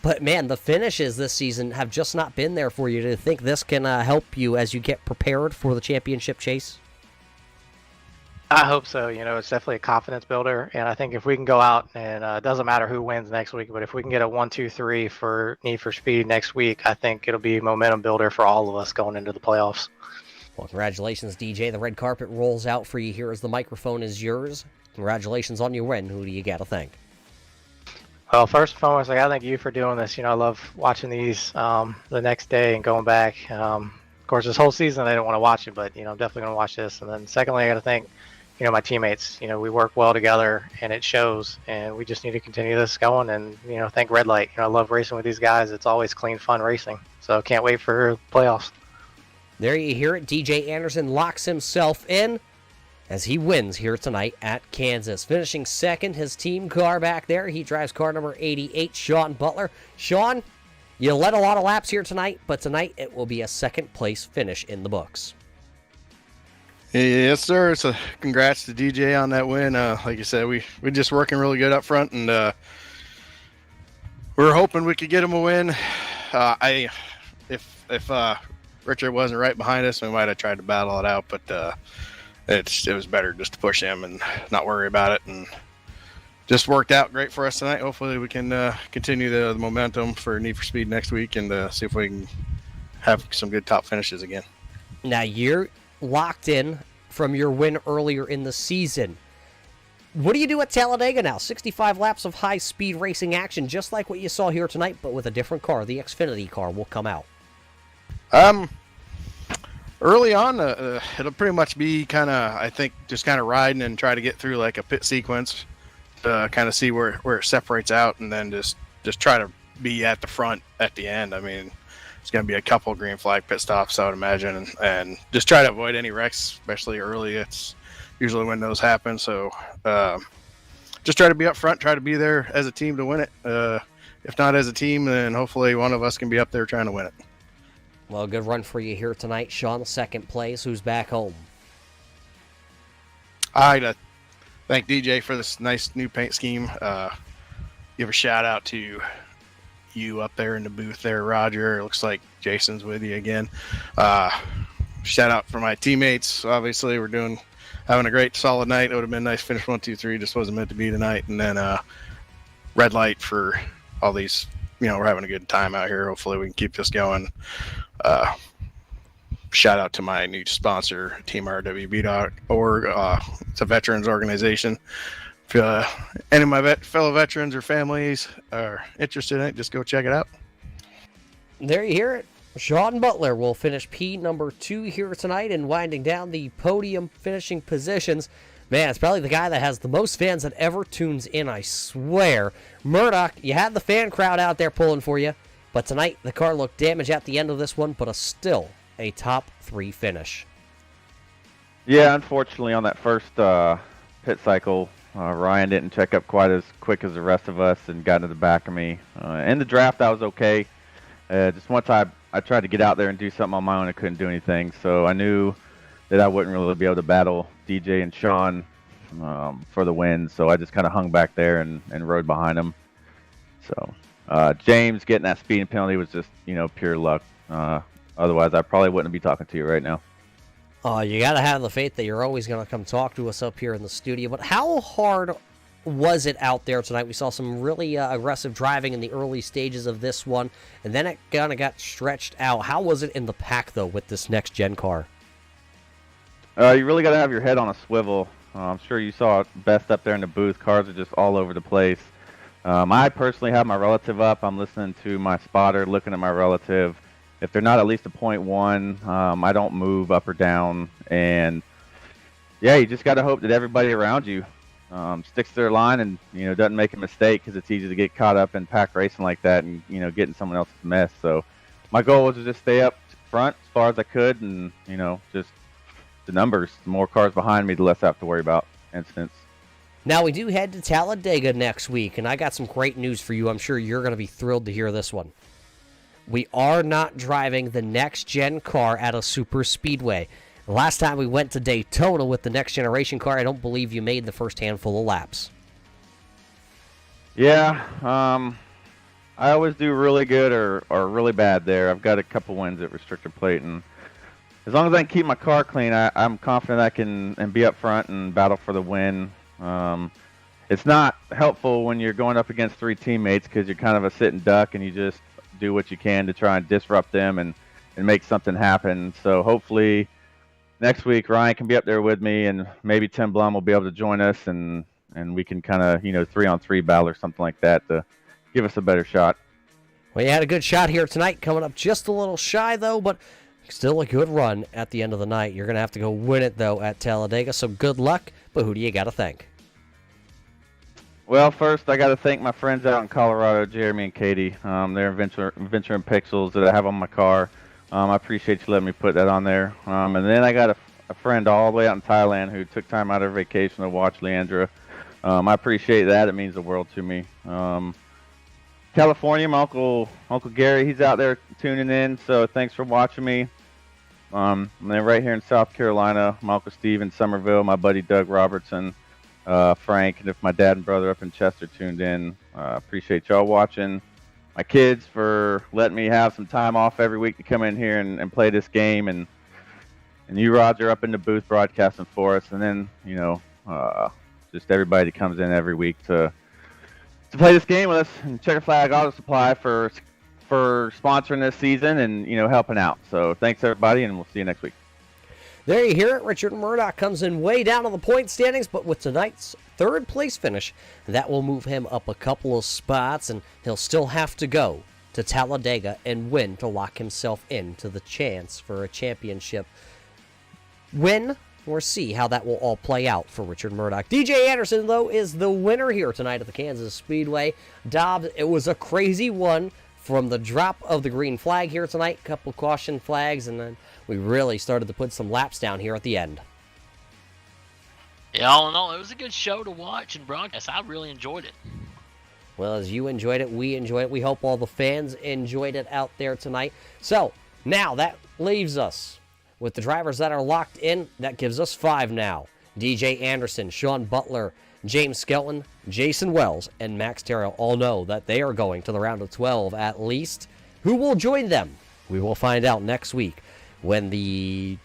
But, man, the finishes this season have just not been there for you. Do you think this can help you as you get prepared for the championship chase? I hope so. It's definitely a confidence builder, and I think if we can go out and it doesn't matter who wins next week, but if we can get a 1-2-3 for Need for Speed next week, I think it'll be a momentum builder for all of us going into the playoffs. Well, congratulations, DJ. The red carpet rolls out for you here as the microphone is yours. Congratulations on your win. Who do you got to thank? Well, first and foremost, I gotta thank you for doing this. I love watching these the next day and going back. Of course, this whole season I didn't want to watch it, but I'm definitely gonna watch this. And then secondly, I gotta thank my teammates. We work well together, and it shows. And we just need to continue this going. And thank Red Light. I love racing with these guys. It's always clean, fun racing. So can't wait for playoffs. There you hear it. DJ Anderson locks himself in as he wins here tonight at Kansas. Finishing second, his team car back there. He drives car number 88, Sean Butler. Sean, you led a lot of laps here tonight, but tonight it will be a second-place finish in the books. Yes, sir. So congrats to DJ on that win. Like you said, we're just working really good up front, and we were hoping we could get him a win. If Richard wasn't right behind us, we might have tried to battle it out, but it was better just to push him and not worry about it, and just worked out great for us tonight. Hopefully we can continue the momentum for Need for Speed next week and see if we can have some good top finishes again. Now you're locked in from your win earlier in the season. What do you do at Talladega now? 65 laps of high-speed racing action, just like what you saw here tonight, but with a different car. The Xfinity car will come out. Early on, it'll pretty much be I think, just riding and try to get through like a pit sequence to kind of see where it separates out, and then just try to be at the front at the end. I mean, it's going to be a couple green flag pit stops, I would imagine, and just try to avoid any wrecks, especially early. It's usually when those happen. So just try to be up front, try to be there as a team to win it. If not as a team, then hopefully one of us can be up there trying to win it. Well, good run for you here tonight, Sean. Second place. Who's back home? I'd thank DJ for this nice new paint scheme. Give a shout out to you up there in the booth there, Roger. It looks like Jason's with you again. Shout out for my teammates. Obviously, we're having a great solid night. It would have been nice to finish 1, 2, 3. Just wasn't meant to be tonight. And then Red Light for all these. We're having a good time out here. Hopefully we can keep this going. Shout out to my new sponsor, teamrwb.org. It's a veterans organization. If any of my fellow veterans or families are interested in it, just go check it out. There you hear it. Sean Butler will finish P number 2 here tonight, and winding down the podium finishing positions. Man, it's probably the guy that has the most fans that ever tunes in, I swear. Murdoch, you had the fan crowd out there pulling for you, but tonight the car looked damaged at the end of this one, but still a top 3 finish. Yeah, unfortunately on that first pit cycle, Ryan didn't check up quite as quick as the rest of us and got to the back of me. In the draft, I was okay. Just once I tried to get out there and do something on my own, I couldn't do anything, so I knew that I wouldn't really be able to battle DJ and Sean for the win, so I just kind of hung back there and rode behind them. So James getting that speeding penalty was just, pure luck. Otherwise, I probably wouldn't be talking to you right now. You got to have the faith that you're always going to come talk to us up here in the studio. But how hard was it out there tonight? We saw some really aggressive driving in the early stages of this one, and then it kind of got stretched out. How was it in the pack, though, with this next-gen car? You really got to have your head on a swivel. I'm sure you saw Best up there in the booth. Cars are just all over the place. I personally have my relative up. I'm listening to my spotter, looking at my relative. If they're not at least a 0.1, I don't move up or down. And, yeah, you just got to hope that everybody around you sticks to their line and, doesn't make a mistake, because it's easy to get caught up in pack racing like that and, get in someone else's mess. So my goal was to just stay up front as far as I could and, just the numbers. The more cars behind me, the less I have to worry about incidents. Now, we do head to Talladega next week, and I got some great news for you. I'm sure you're going to be thrilled to hear this one. We are not driving the next-gen car at a super speedway. The last time we went to Daytona with the next-generation car, I don't believe you made the first handful of laps. Yeah, I always do really good or really bad there. I've got a couple wins at restrictor plate, and as long as I can keep my car clean, I'm confident I can and be up front and battle for the win. It's not helpful when you're going up against 3 teammates because you're kind of a sitting duck and you just do what you can to try and disrupt them and make something happen. So hopefully next week Ryan can be up there with me, and maybe Tim Blum will be able to join us, and we can kind of 3-on-3 battle or something like that to give us a better shot. Well, you had a good shot here tonight, coming up just a little shy though, but still a good run at the end of the night. You're going to have to go win it though at Talladega, so good luck. But who do you got to thank? Well, first I got to thank my friends out in Colorado, Jeremy and Katie. They're Venture and Pixels that I have on my car. I appreciate you letting me put that on there. And then I got a friend all the way out in Thailand who took time out of vacation to watch Leandra. I appreciate that. It means the world to me. California, my Uncle Gary, he's out there tuning in, so thanks for watching me. And then right here in South Carolina, my Uncle Steve in Somerville, my buddy Doug Robertson, Frank, and if my dad and brother up in Chester tuned in, appreciate y'all watching. My kids for letting me have some time off every week to come in here and play this game, and you, Roger, up in the booth broadcasting for us, and then just everybody that comes in every week to play this game with us, and Checkered Flag Auto Supply for sponsoring this season and helping out. So thanks everybody, and we'll see you next week. There you hear it. Richard Murdoch comes in way down on the point standings, but with tonight's third place finish, that will move him up a couple of spots, and he'll still have to go to Talladega and win to lock himself into the chance for a championship win, or see how that will all play out for Richard Murdoch. DJ Anderson, though, is the winner here tonight at the Kansas Speedway. Dobbs, it was a crazy one from the drop of the green flag here tonight, couple caution flags, and then we really started to put some laps down here at the end. Yeah, all in all, it was a good show to watch and broadcast. I really enjoyed it. Well, as you enjoyed it, we enjoyed it. We hope all the fans enjoyed it out there tonight. So, now that leaves us with the drivers that are locked in. That gives us 5 now. DJ Anderson, Sean Butler, James Skelton, Jason Wells, and Max Terrell all know that they are going to the round of 12 at least. Who will join them? We will find out next week when the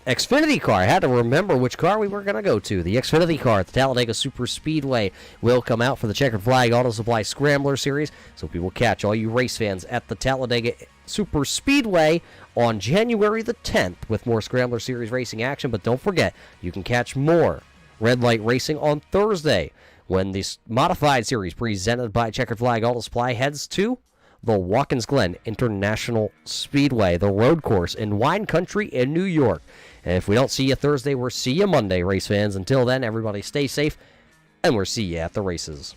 Xfinity car, I had to remember which car we were going to go to. The Xfinity car at the Talladega Super Speedway will come out for the Checkered Flag Auto Supply Scrambler Series. So we will catch all you race fans at the Talladega Super Speedway on January the 10th with more Scrambler Series racing action. But don't forget, you can catch more Red Light Racing on Thursday when this modified series presented by Checkered Flag Auto Supply heads to the Watkins Glen International Speedway, the road course in wine country in New York. And if we don't see you Thursday, we'll see you Monday, race fans. Until then, everybody stay safe, and we'll see you at the races.